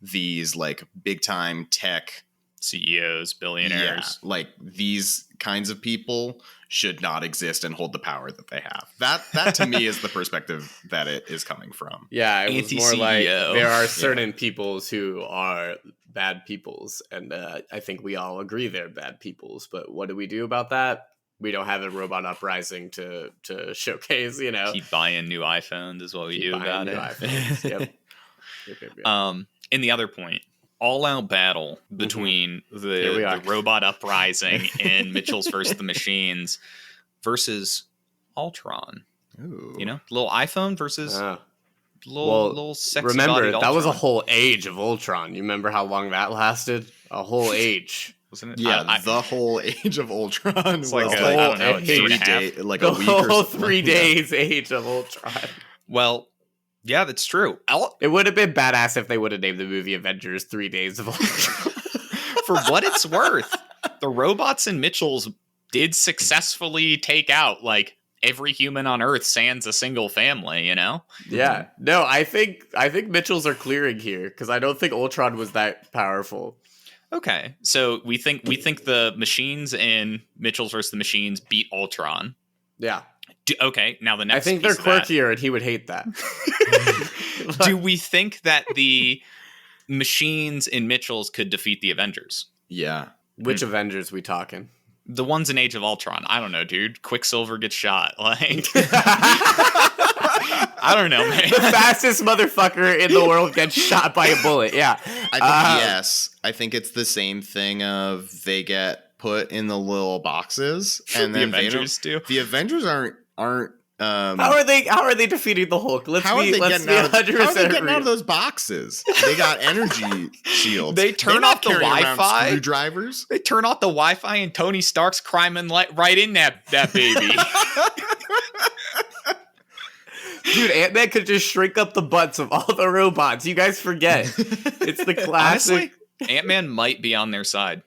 these like big time tech CEOs, billionaires. Yeah, like these kinds of people should not exist and hold the power that they have. That to me is the perspective that it is coming from. Yeah, it was more like there are certain peoples who are bad peoples, and I think we all agree they're bad peoples. But what do we do about that? We don't have a robot uprising to showcase, Keep buying new iPhones is what we do about it. Yep. And the other point, all-out battle between the robot uprising in Mitchels vs. the Machines versus Ultron. Ooh. Little iPhone versus little sexy remember, bodied Ultron. That was a whole age of Ultron. You remember how long that lasted? A whole age. Wasn't it? Yeah, the whole age of Ultron. It's like I don't know, 3 days, like the a week or whole something. 3 days age of Ultron. Well, yeah, that's true. It would have been badass if they would have named the movie Avengers 3 Days of Ultron. For what it's worth, the robots in Mitchels did successfully take out like every human on Earth sans a single family, Yeah. No, I think Mitchells are clearing here because I don't think Ultron was that powerful. Okay, so we think the machines in Mitchels vs. the Machines beat Ultron. Yeah. Okay, now the next. I think they're quirkier, and he would hate that. Do we think that the machines in Mitchels could defeat the Avengers? Yeah. Which Avengers we talking? The ones in Age of Ultron. I don't know, dude. Quicksilver gets shot. Like, I don't know, man. The fastest motherfucker in the world gets shot by a bullet. Yeah. I think yes. I think it's the same thing of they get put in the little boxes and then the Avengers do. The Avengers aren't how are they defeating the Hulk? How are they getting out of those boxes? They got energy shields. They turn off the Wi-Fi. Screwdrivers. They turn off the Wi-Fi, and Tony Stark's climbing right in that baby. Dude, Ant-Man could just shrink up the butts of all the robots. You guys forget. It's the classic. Honestly, Ant-Man might be on their side.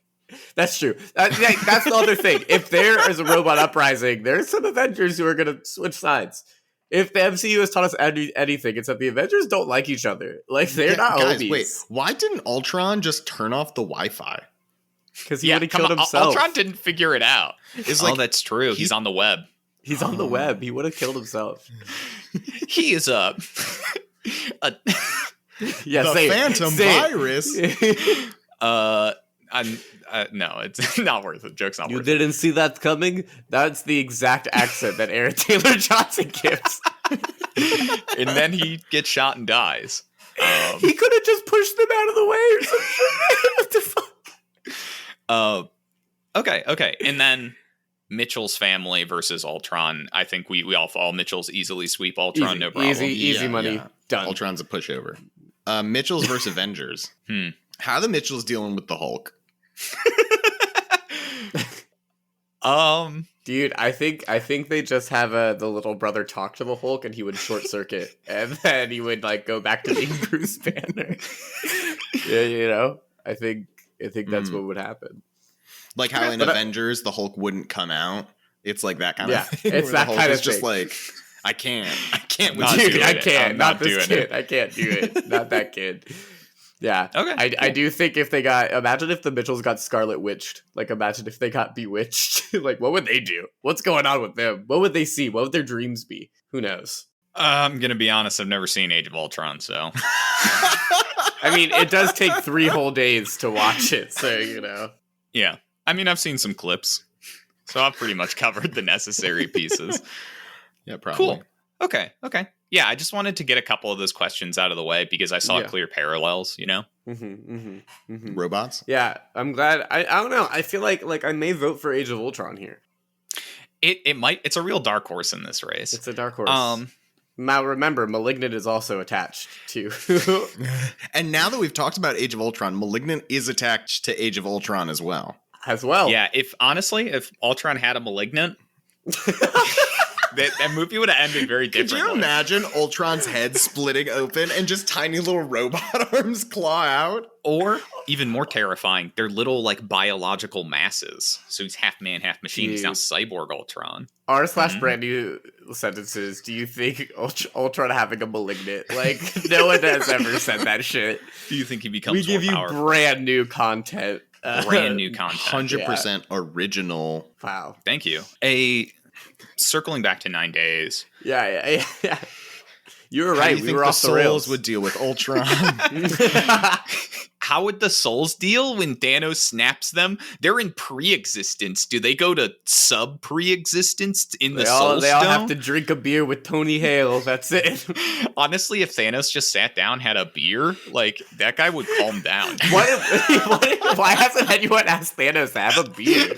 That's true. That's the other thing. If there is a robot uprising, there's some Avengers who are going to switch sides. If the MCU has taught us anything, it's that the Avengers don't like each other. Like, they're not guys, homies. Wait, why didn't Ultron just turn off the Wi-Fi? Because he would have killed himself. Ultron didn't figure it out. That's true. He's on the web. He's on the web. He would have killed himself. He is the Phantom virus. No, it's not worth it. Joke's not worth it. You didn't see that coming? That's the exact accent that Aaron Taylor Johnson gives. And then he gets shot and dies. He could have just pushed them out of the way or something. What the fuck? Okay. And then Mitchell's family versus Ultron. I think we all fall. Mitchell's easily sweep Ultron, no problem. Easy money. Yeah. Done. Ultron's a pushover. Mitchell's versus Avengers. How are the Mitchells dealing with the Hulk? Dude, I think they just have the little brother talk to the Hulk, and he would short circuit, and then he would like go back to being Bruce Banner. Yeah, you know, I think that's what would happen. Like how in Avengers the Hulk wouldn't come out. It's like that kind of thing. It's that kind of just like I can't. Dude, I can't. Not this kid. I can't do it. Not that kid. Yeah. Okay. I do think if they imagine if the Mitchells got Scarlet Witched. Like, imagine if they got bewitched. Like, what would they do? What's going on with them? What would they see? What would their dreams be? Who knows? I'm going to be honest. I've never seen Age of Ultron, so. I mean, it does take 3 whole days to watch it, so, you know. Yeah. I mean, I've seen some clips, so I've pretty much covered the necessary pieces. Yeah, probably. Cool. Okay. Yeah, I just wanted to get a couple of those questions out of the way because I saw clear parallels, you know? Robots? Yeah, I'm glad. I don't know. I feel like I may vote for Age of Ultron here. It might. It's a real dark horse in this race. It's a dark horse. Now, remember, Malignant is also attached to... And now that we've talked about Age of Ultron, Malignant is attached to Age of Ultron as well. Yeah, if Ultron had a Malignant... That movie would have ended very differently. Could you imagine Ultron's head splitting open and just tiny little robot arms claw out? Or, even more terrifying, they're little, like, biological masses. So he's half man, half machine. He's now Cyborg Ultron. R/brand new sentences. Do you think Ultron having a Malignant? Like, no one has ever said that shit. Do you think he becomes more powerful? We give you brand new content. Brand new content. 100% original. Wow. Thank you. Circling back to 9 days. Yeah. You were right. We were off the rails. Souls would deal with Ultron. How would the souls deal when Thanos snaps them? They're in pre-existence. Do they go to sub-pre-existence in the Soul Stone? They all have to drink a beer with Tony Hale. That's it. Honestly, if Thanos just sat down, had a beer, like, that guy would calm down. Why hasn't anyone asked Thanos to have a beer?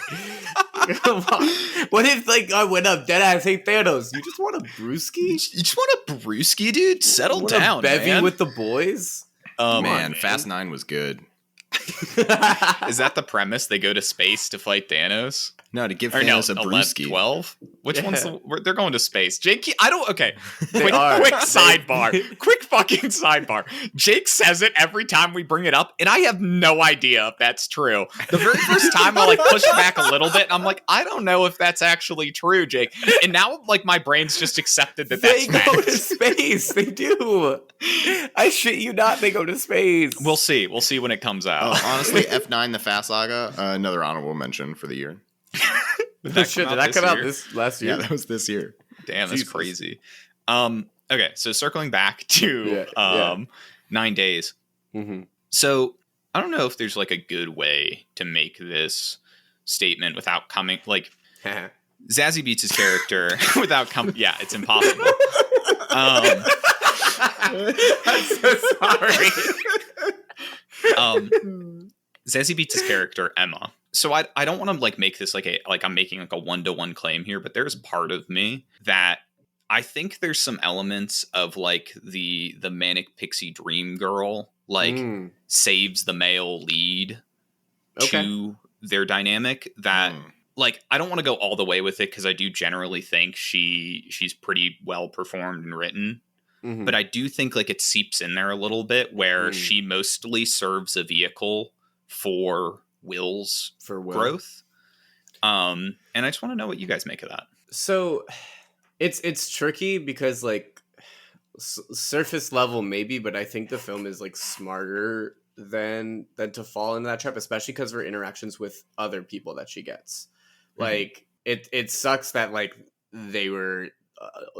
What if, like, I went up dead ass, hey Thanos, you just want a brewski? You just want a brewski, dude? Settle down, bevy man. with the boys? Man, Fast 9 was good. Is that the premise? They go to space to fight Thanos? No, to give Thanos a brewski. 12? Which one's they're going to space? Jake, I don't... Okay. Quick sidebar. Quick fucking sidebar. Jake says it every time we bring it up, and I have no idea if that's true. The very first time I, like, push back a little bit, and I'm like, I don't know if that's actually true, Jake. And now, like, my brain's just accepted that that's fact. They go to space. They do. I shit you not, they go to space. We'll see. We'll see when it comes out. Honestly, F9, the Fast Saga, another honorable mention for the year. Did that come out this last year? Yeah, that was this year. Damn, that's crazy. Okay, so circling back to 9 days. Mm-hmm. So I don't know if there's like a good way to make this statement without coming like Zazie Beetz' character without coming. Yeah, it's impossible. I'm so sorry. Zazie Beetz' character Emma. So I don't want to like make this like I'm making like a 1-to-1 claim here, but there's part of me that I think there's some elements of like the manic pixie dream girl like saves the male lead to their dynamic that like I don't want to go all the way with it because I do generally think she's pretty well performed and written. Mm-hmm. But I do think like it seeps in there a little bit where she mostly serves a vehicle for Will's growth. And I just want to know what you guys make of that. So it's tricky because like surface level maybe, but I think the film is like smarter than to fall into that trap, especially because of her interactions with other people that she gets. Like it sucks that like they were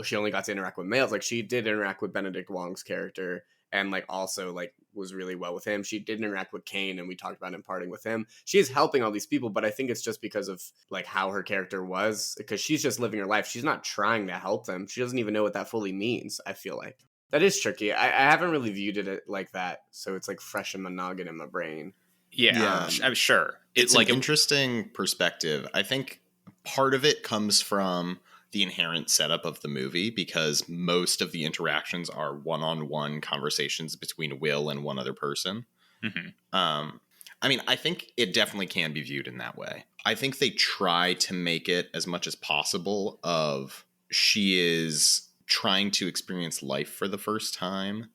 she only got to interact with males. Like she did interact with Benedict Wong's character and like also like was really well with him. She did interact with Kane and we talked about him parting with him. She is helping all these people, but I think it's just because of like how her character was, because she's just living her life. She's not trying to help them. She doesn't even know what that fully means. I feel like that is tricky. I haven't really viewed it like that. So it's like fresh and monogamous in my brain. Yeah. I'm sure. it's like an interesting perspective. I think part of it comes from the inherent setup of the movie, because most of the interactions are one-on-one conversations between Will and one other person. I mean, I think it definitely can be viewed in that way. I think they try to make it as much as possible of she is trying to experience life for the first time,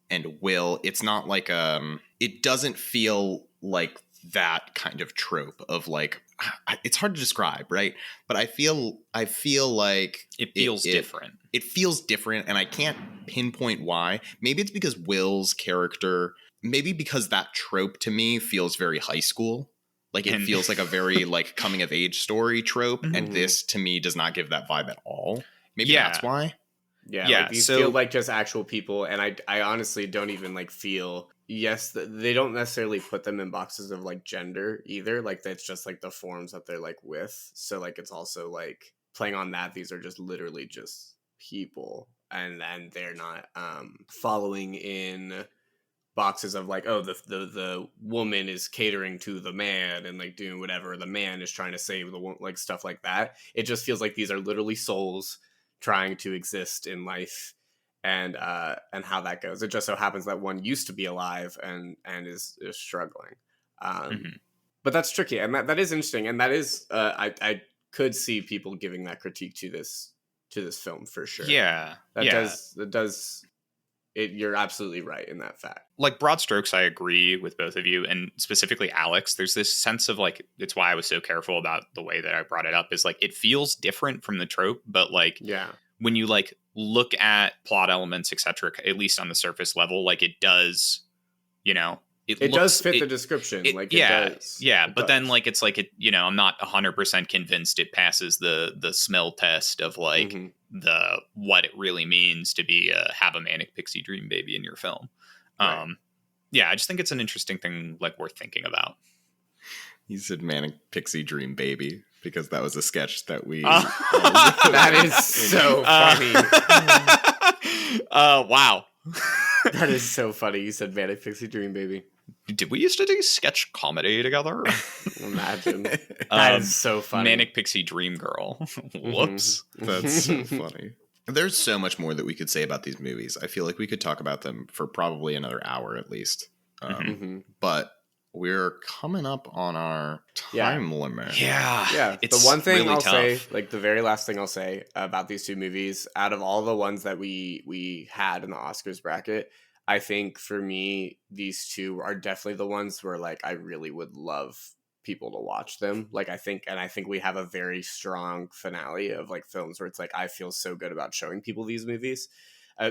and Will, it's not like it doesn't feel like that kind of trope of like, it's hard to describe, right? But I feel like it feels different. It feels different, and I can't pinpoint why. Maybe it's because Will's character, maybe because that trope to me feels very high school. Like it feels like a very like coming of age story trope, and this to me does not give that vibe at all. Maybe that's why. Yeah, like these feel like just actual people, and I honestly don't even like feel. Yes, they don't necessarily put them in boxes of like gender either. Like that's just like the forms that they're like with. So like it's also like playing on that. These are just literally just people, and they're not following in boxes of like, oh, the woman is catering to the man and like doing whatever the man is trying to save the woman, like stuff like that. It just feels like these are literally souls trying to exist in life, and how that goes. It just so happens that one used to be alive and is struggling, but that's tricky, and that is interesting, and that is I could see people giving that critique to this film for sure. That does it. You're absolutely right in that fact. Like broad strokes, I agree with both of you, and specifically Alex. There's this sense of like, it's why I was so careful about the way that I brought it up, is like it feels different from the trope, but like when you like look at plot elements, etc., at least on the surface level, like it does, you know, it does fit the description. It does. But then like it's like it, you know, I'm not 100% convinced it passes the smell test of like the what it really means to be have a manic pixie dream baby in your film. I just think it's an interesting thing, like worth thinking about. You said manic pixie dream baby because that was a sketch that we. That is so funny. Wow. That is so funny. You said manic pixie dream baby. Did we used to do sketch comedy together? Imagine. That is so funny. Manic pixie dream girl. Whoops. That's so funny. There's so much more that we could say about these movies. I feel like we could talk about them for probably another hour at least. But we're coming up on our time limit. Yeah. It's the one thing really I'll tough. say, like the very last thing I'll say about these two movies, out of all the ones that we had in the Oscars bracket, I think for me, these two are definitely the ones where like I really would love people to watch them. Like I think we have a very strong finale of like films where it's like I feel so good about showing people these movies.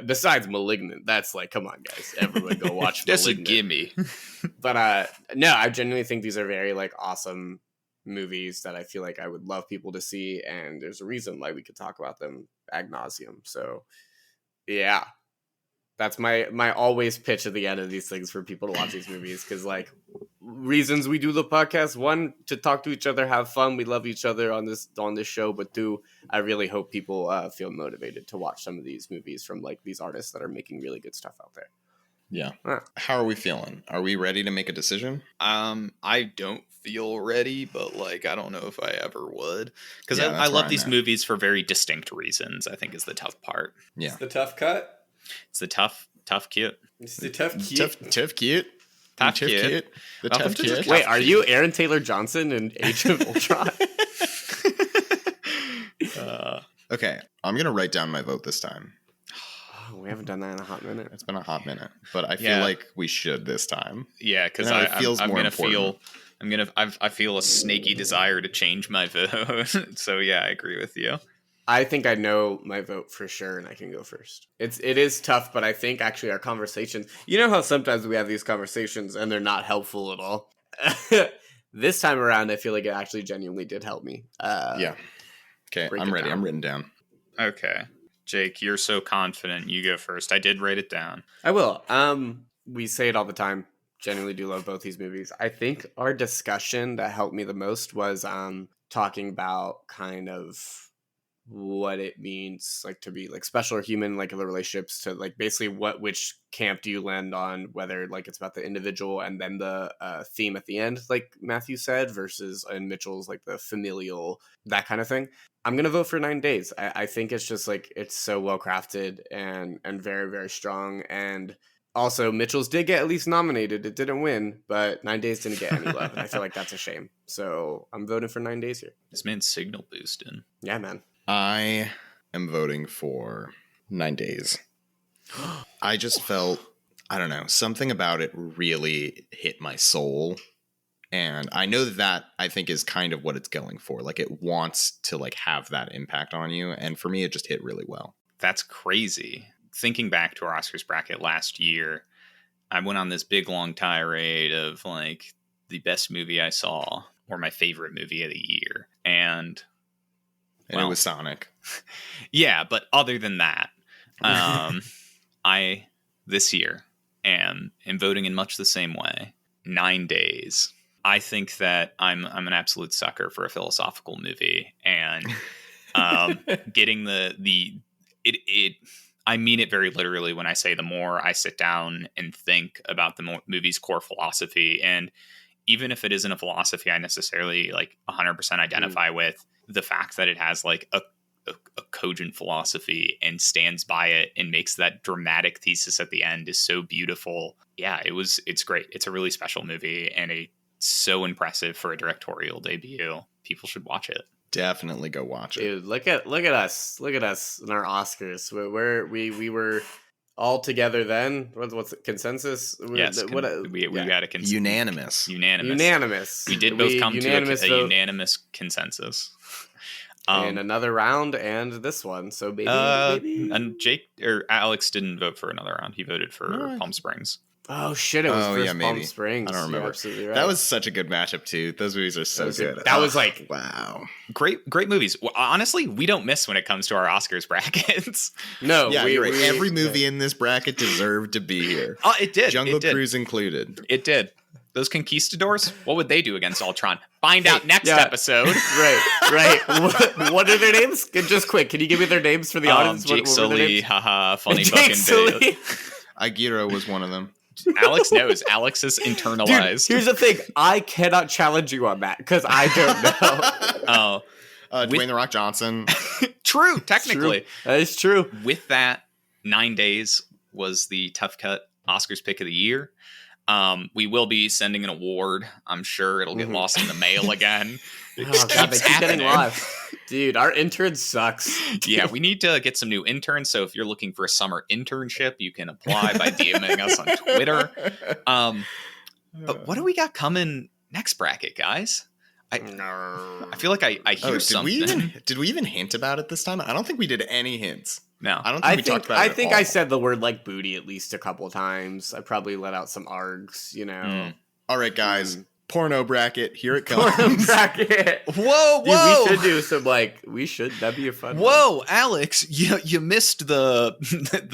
Besides Malignant, that's like, come on, guys, everyone go watch That's Malignant. a gimme. But no, I genuinely think these are very like awesome movies that I feel like I would love people to see, and there's a reason why we could talk about them ad nauseum. So yeah, that's my always pitch at the end of these things for people to watch these movies, because like reasons we do the podcast: one, to talk to each other, have fun, we love each other on this show, but two, I really hope people feel motivated to watch some of these movies from like these artists that are making really good stuff out there. How are we feeling? Are we ready to make a decision? I don't feel ready, but like I don't know if I ever would, because I love these movies for very distinct reasons. I think is the tough part. It's the tough cut. It's the tough cute. It's the tough cute. Tough cute. Tough kid. The tough kid. Wait, are you Aaron Taylor Johnson in Age of Ultron? Okay, I'm gonna write down my vote this time. Oh, we haven't done that in a hot minute. It's been a hot minute, but I feel like we should this time. Yeah, because I feel a snaky desire to change my vote. So yeah, I agree with you. I think I know my vote for sure, and I can go first. It is tough, but I think actually our conversations, you know how sometimes we have these conversations and they're not helpful at all? This time around, I feel like it actually genuinely did help me. Yeah. Okay, I'm ready. I'm written down. Okay. Jake, you're so confident. You go first. I did write it down. I will. We say it all the time. Genuinely do love both these movies. I think our discussion that helped me the most was talking about kind of what it means like to be like special or human, like the relationships to like basically which camp do you land on, whether like it's about the individual and then the theme at the end, like Matthew said, versus in Mitchell's like the familial, that kind of thing. I'm gonna vote for 9 Days. I think it's just like it's so well crafted and very, very strong. And also Mitchell's did get at least nominated. It didn't win, but 9 Days didn't get any love, and I feel like that's a shame. So I'm voting for 9 Days here. This man's signal boosting. Yeah, man. I am voting for 9 Days. I just felt, I don't know, something about it really hit my soul. And I know that I think is kind of what it's going for. Like it wants to like have that impact on you. And for me, it just hit really well. That's crazy. Thinking back to our Oscars bracket last year, I went on this big long tirade of like the best movie I saw or my favorite movie of the year. And it was Sonic. Yeah, but other than that, I this year am voting in much the same way. 9 Days. I think that I'm an absolute sucker for a philosophical movie, and getting it. I mean it very literally when I say the more I sit down and think about the movie's core philosophy, and even if it isn't a philosophy I necessarily like 100% identify with, the fact that it has like a cogent philosophy and stands by it and makes that dramatic thesis at the end is so beautiful. Yeah, it's great. It's a really special movie, and so impressive for a directorial debut. People should watch it. Definitely go watch it. Dude, look at us in our Oscars. We were all together then. What's it, consensus? Yes, we got a consensus. Unanimous. We did both come to a unanimous consensus. In another round and this one, so maybe. And Jake or Alex didn't vote for another round. He voted for Palm Springs. Oh shit! It was first Palm Springs. I don't remember. You're absolutely right. That was such a good matchup too. Those movies are so good. That was like wow, great movies. Well, honestly, we don't miss when it comes to our Oscars brackets. No, yeah, you're right. Every movie in this bracket deserved to be here. Oh, it did. Jungle Cruise included. It did. Those conquistadors, what would they do against Ultron? Find out next episode. Right. What are their names? Just quick, can you give me their names for the audience? Jake Sully, haha, funny fucking Sully. Agiro was one of them. Alex knows. Alex is internalized. Dude, here's the thing. I cannot challenge you on that because I don't know. Dwayne The Rock Johnson. True, technically. True. That is true. With that, 9 Days was the Tough Cut Oscars pick of the year. We will be sending an award. I'm sure it'll get lost in the mail again. Oh god, they keep getting lost. Dude, our intern sucks. Yeah, we need to get some new interns. So if you're looking for a summer internship, you can apply by DMing us on Twitter. But what do we got coming next bracket, guys? I feel like I hear something. Did we even hint about it this time? I don't think we did any hints. No, I don't think we talked about it. I think I said the word like booty at least a couple times. I probably let out some args, you know. All right, guys. Porno bracket, here it comes. Porno bracket. Whoa. Dude, we should do some that'd be a fun Whoa, one. Alex, you missed the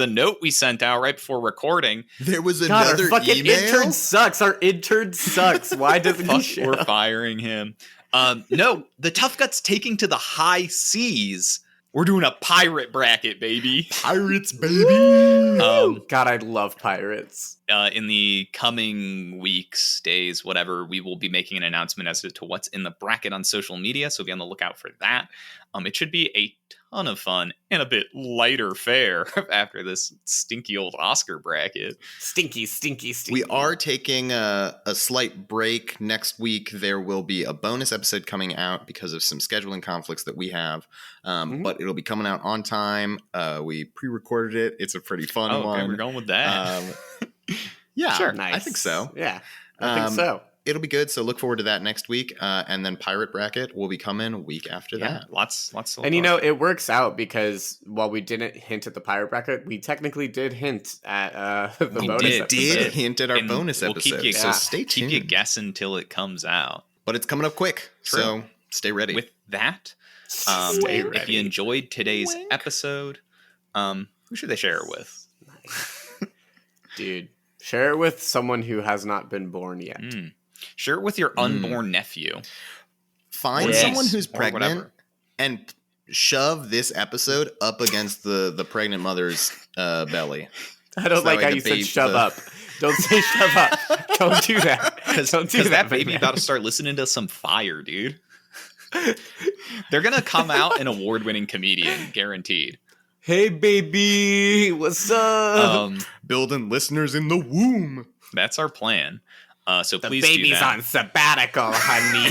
note we sent out right before recording. There was another our fucking email? intern sucks. Our intern sucks. Why doesn't he show? We're firing him. No, the Tough Gut's taking to the high seas. We're doing a pirate bracket, baby. Pirates, baby. God, I love pirates. In the coming weeks, days, whatever, we will be making an announcement as to what's in the bracket on social media, so be on the lookout for that. It should be a ton of fun and a bit lighter fare after this stinky old Oscar bracket. Stinky. We are taking a slight break next week. There will be a bonus episode coming out because of some scheduling conflicts that we have, but it'll be coming out on time. We pre-recorded it. It's a pretty fun one. Okay, we're going with that. Yeah, sure, nice. I think so. Yeah, I think so. It'll be good. So look forward to that next week. And then Pirate Bracket will be coming week after that. Lots. And it works out because while we didn't hint at the Pirate Bracket, we technically did hint at the bonus episode. Did hint at our bonus we'll episode. So stay tuned. Keep you guessing until it comes out. But it's coming up quick. True. So stay ready. With that, stay ready. If you enjoyed today's episode, who should they share it with? Dude, share it with someone who has not been born yet. Share it with your unborn nephew. Find someone who's pregnant and shove this episode up against the pregnant mother's belly. I don't like how you said shove up. Don't say shove up. Don't do that. Don't do that baby about to start listening to some fire, dude. They're gonna come out an award-winning comedian, guaranteed. Hey baby, what's up? Building listeners in the womb. That's our plan. So the please do that. The baby's on sabbatical, honey.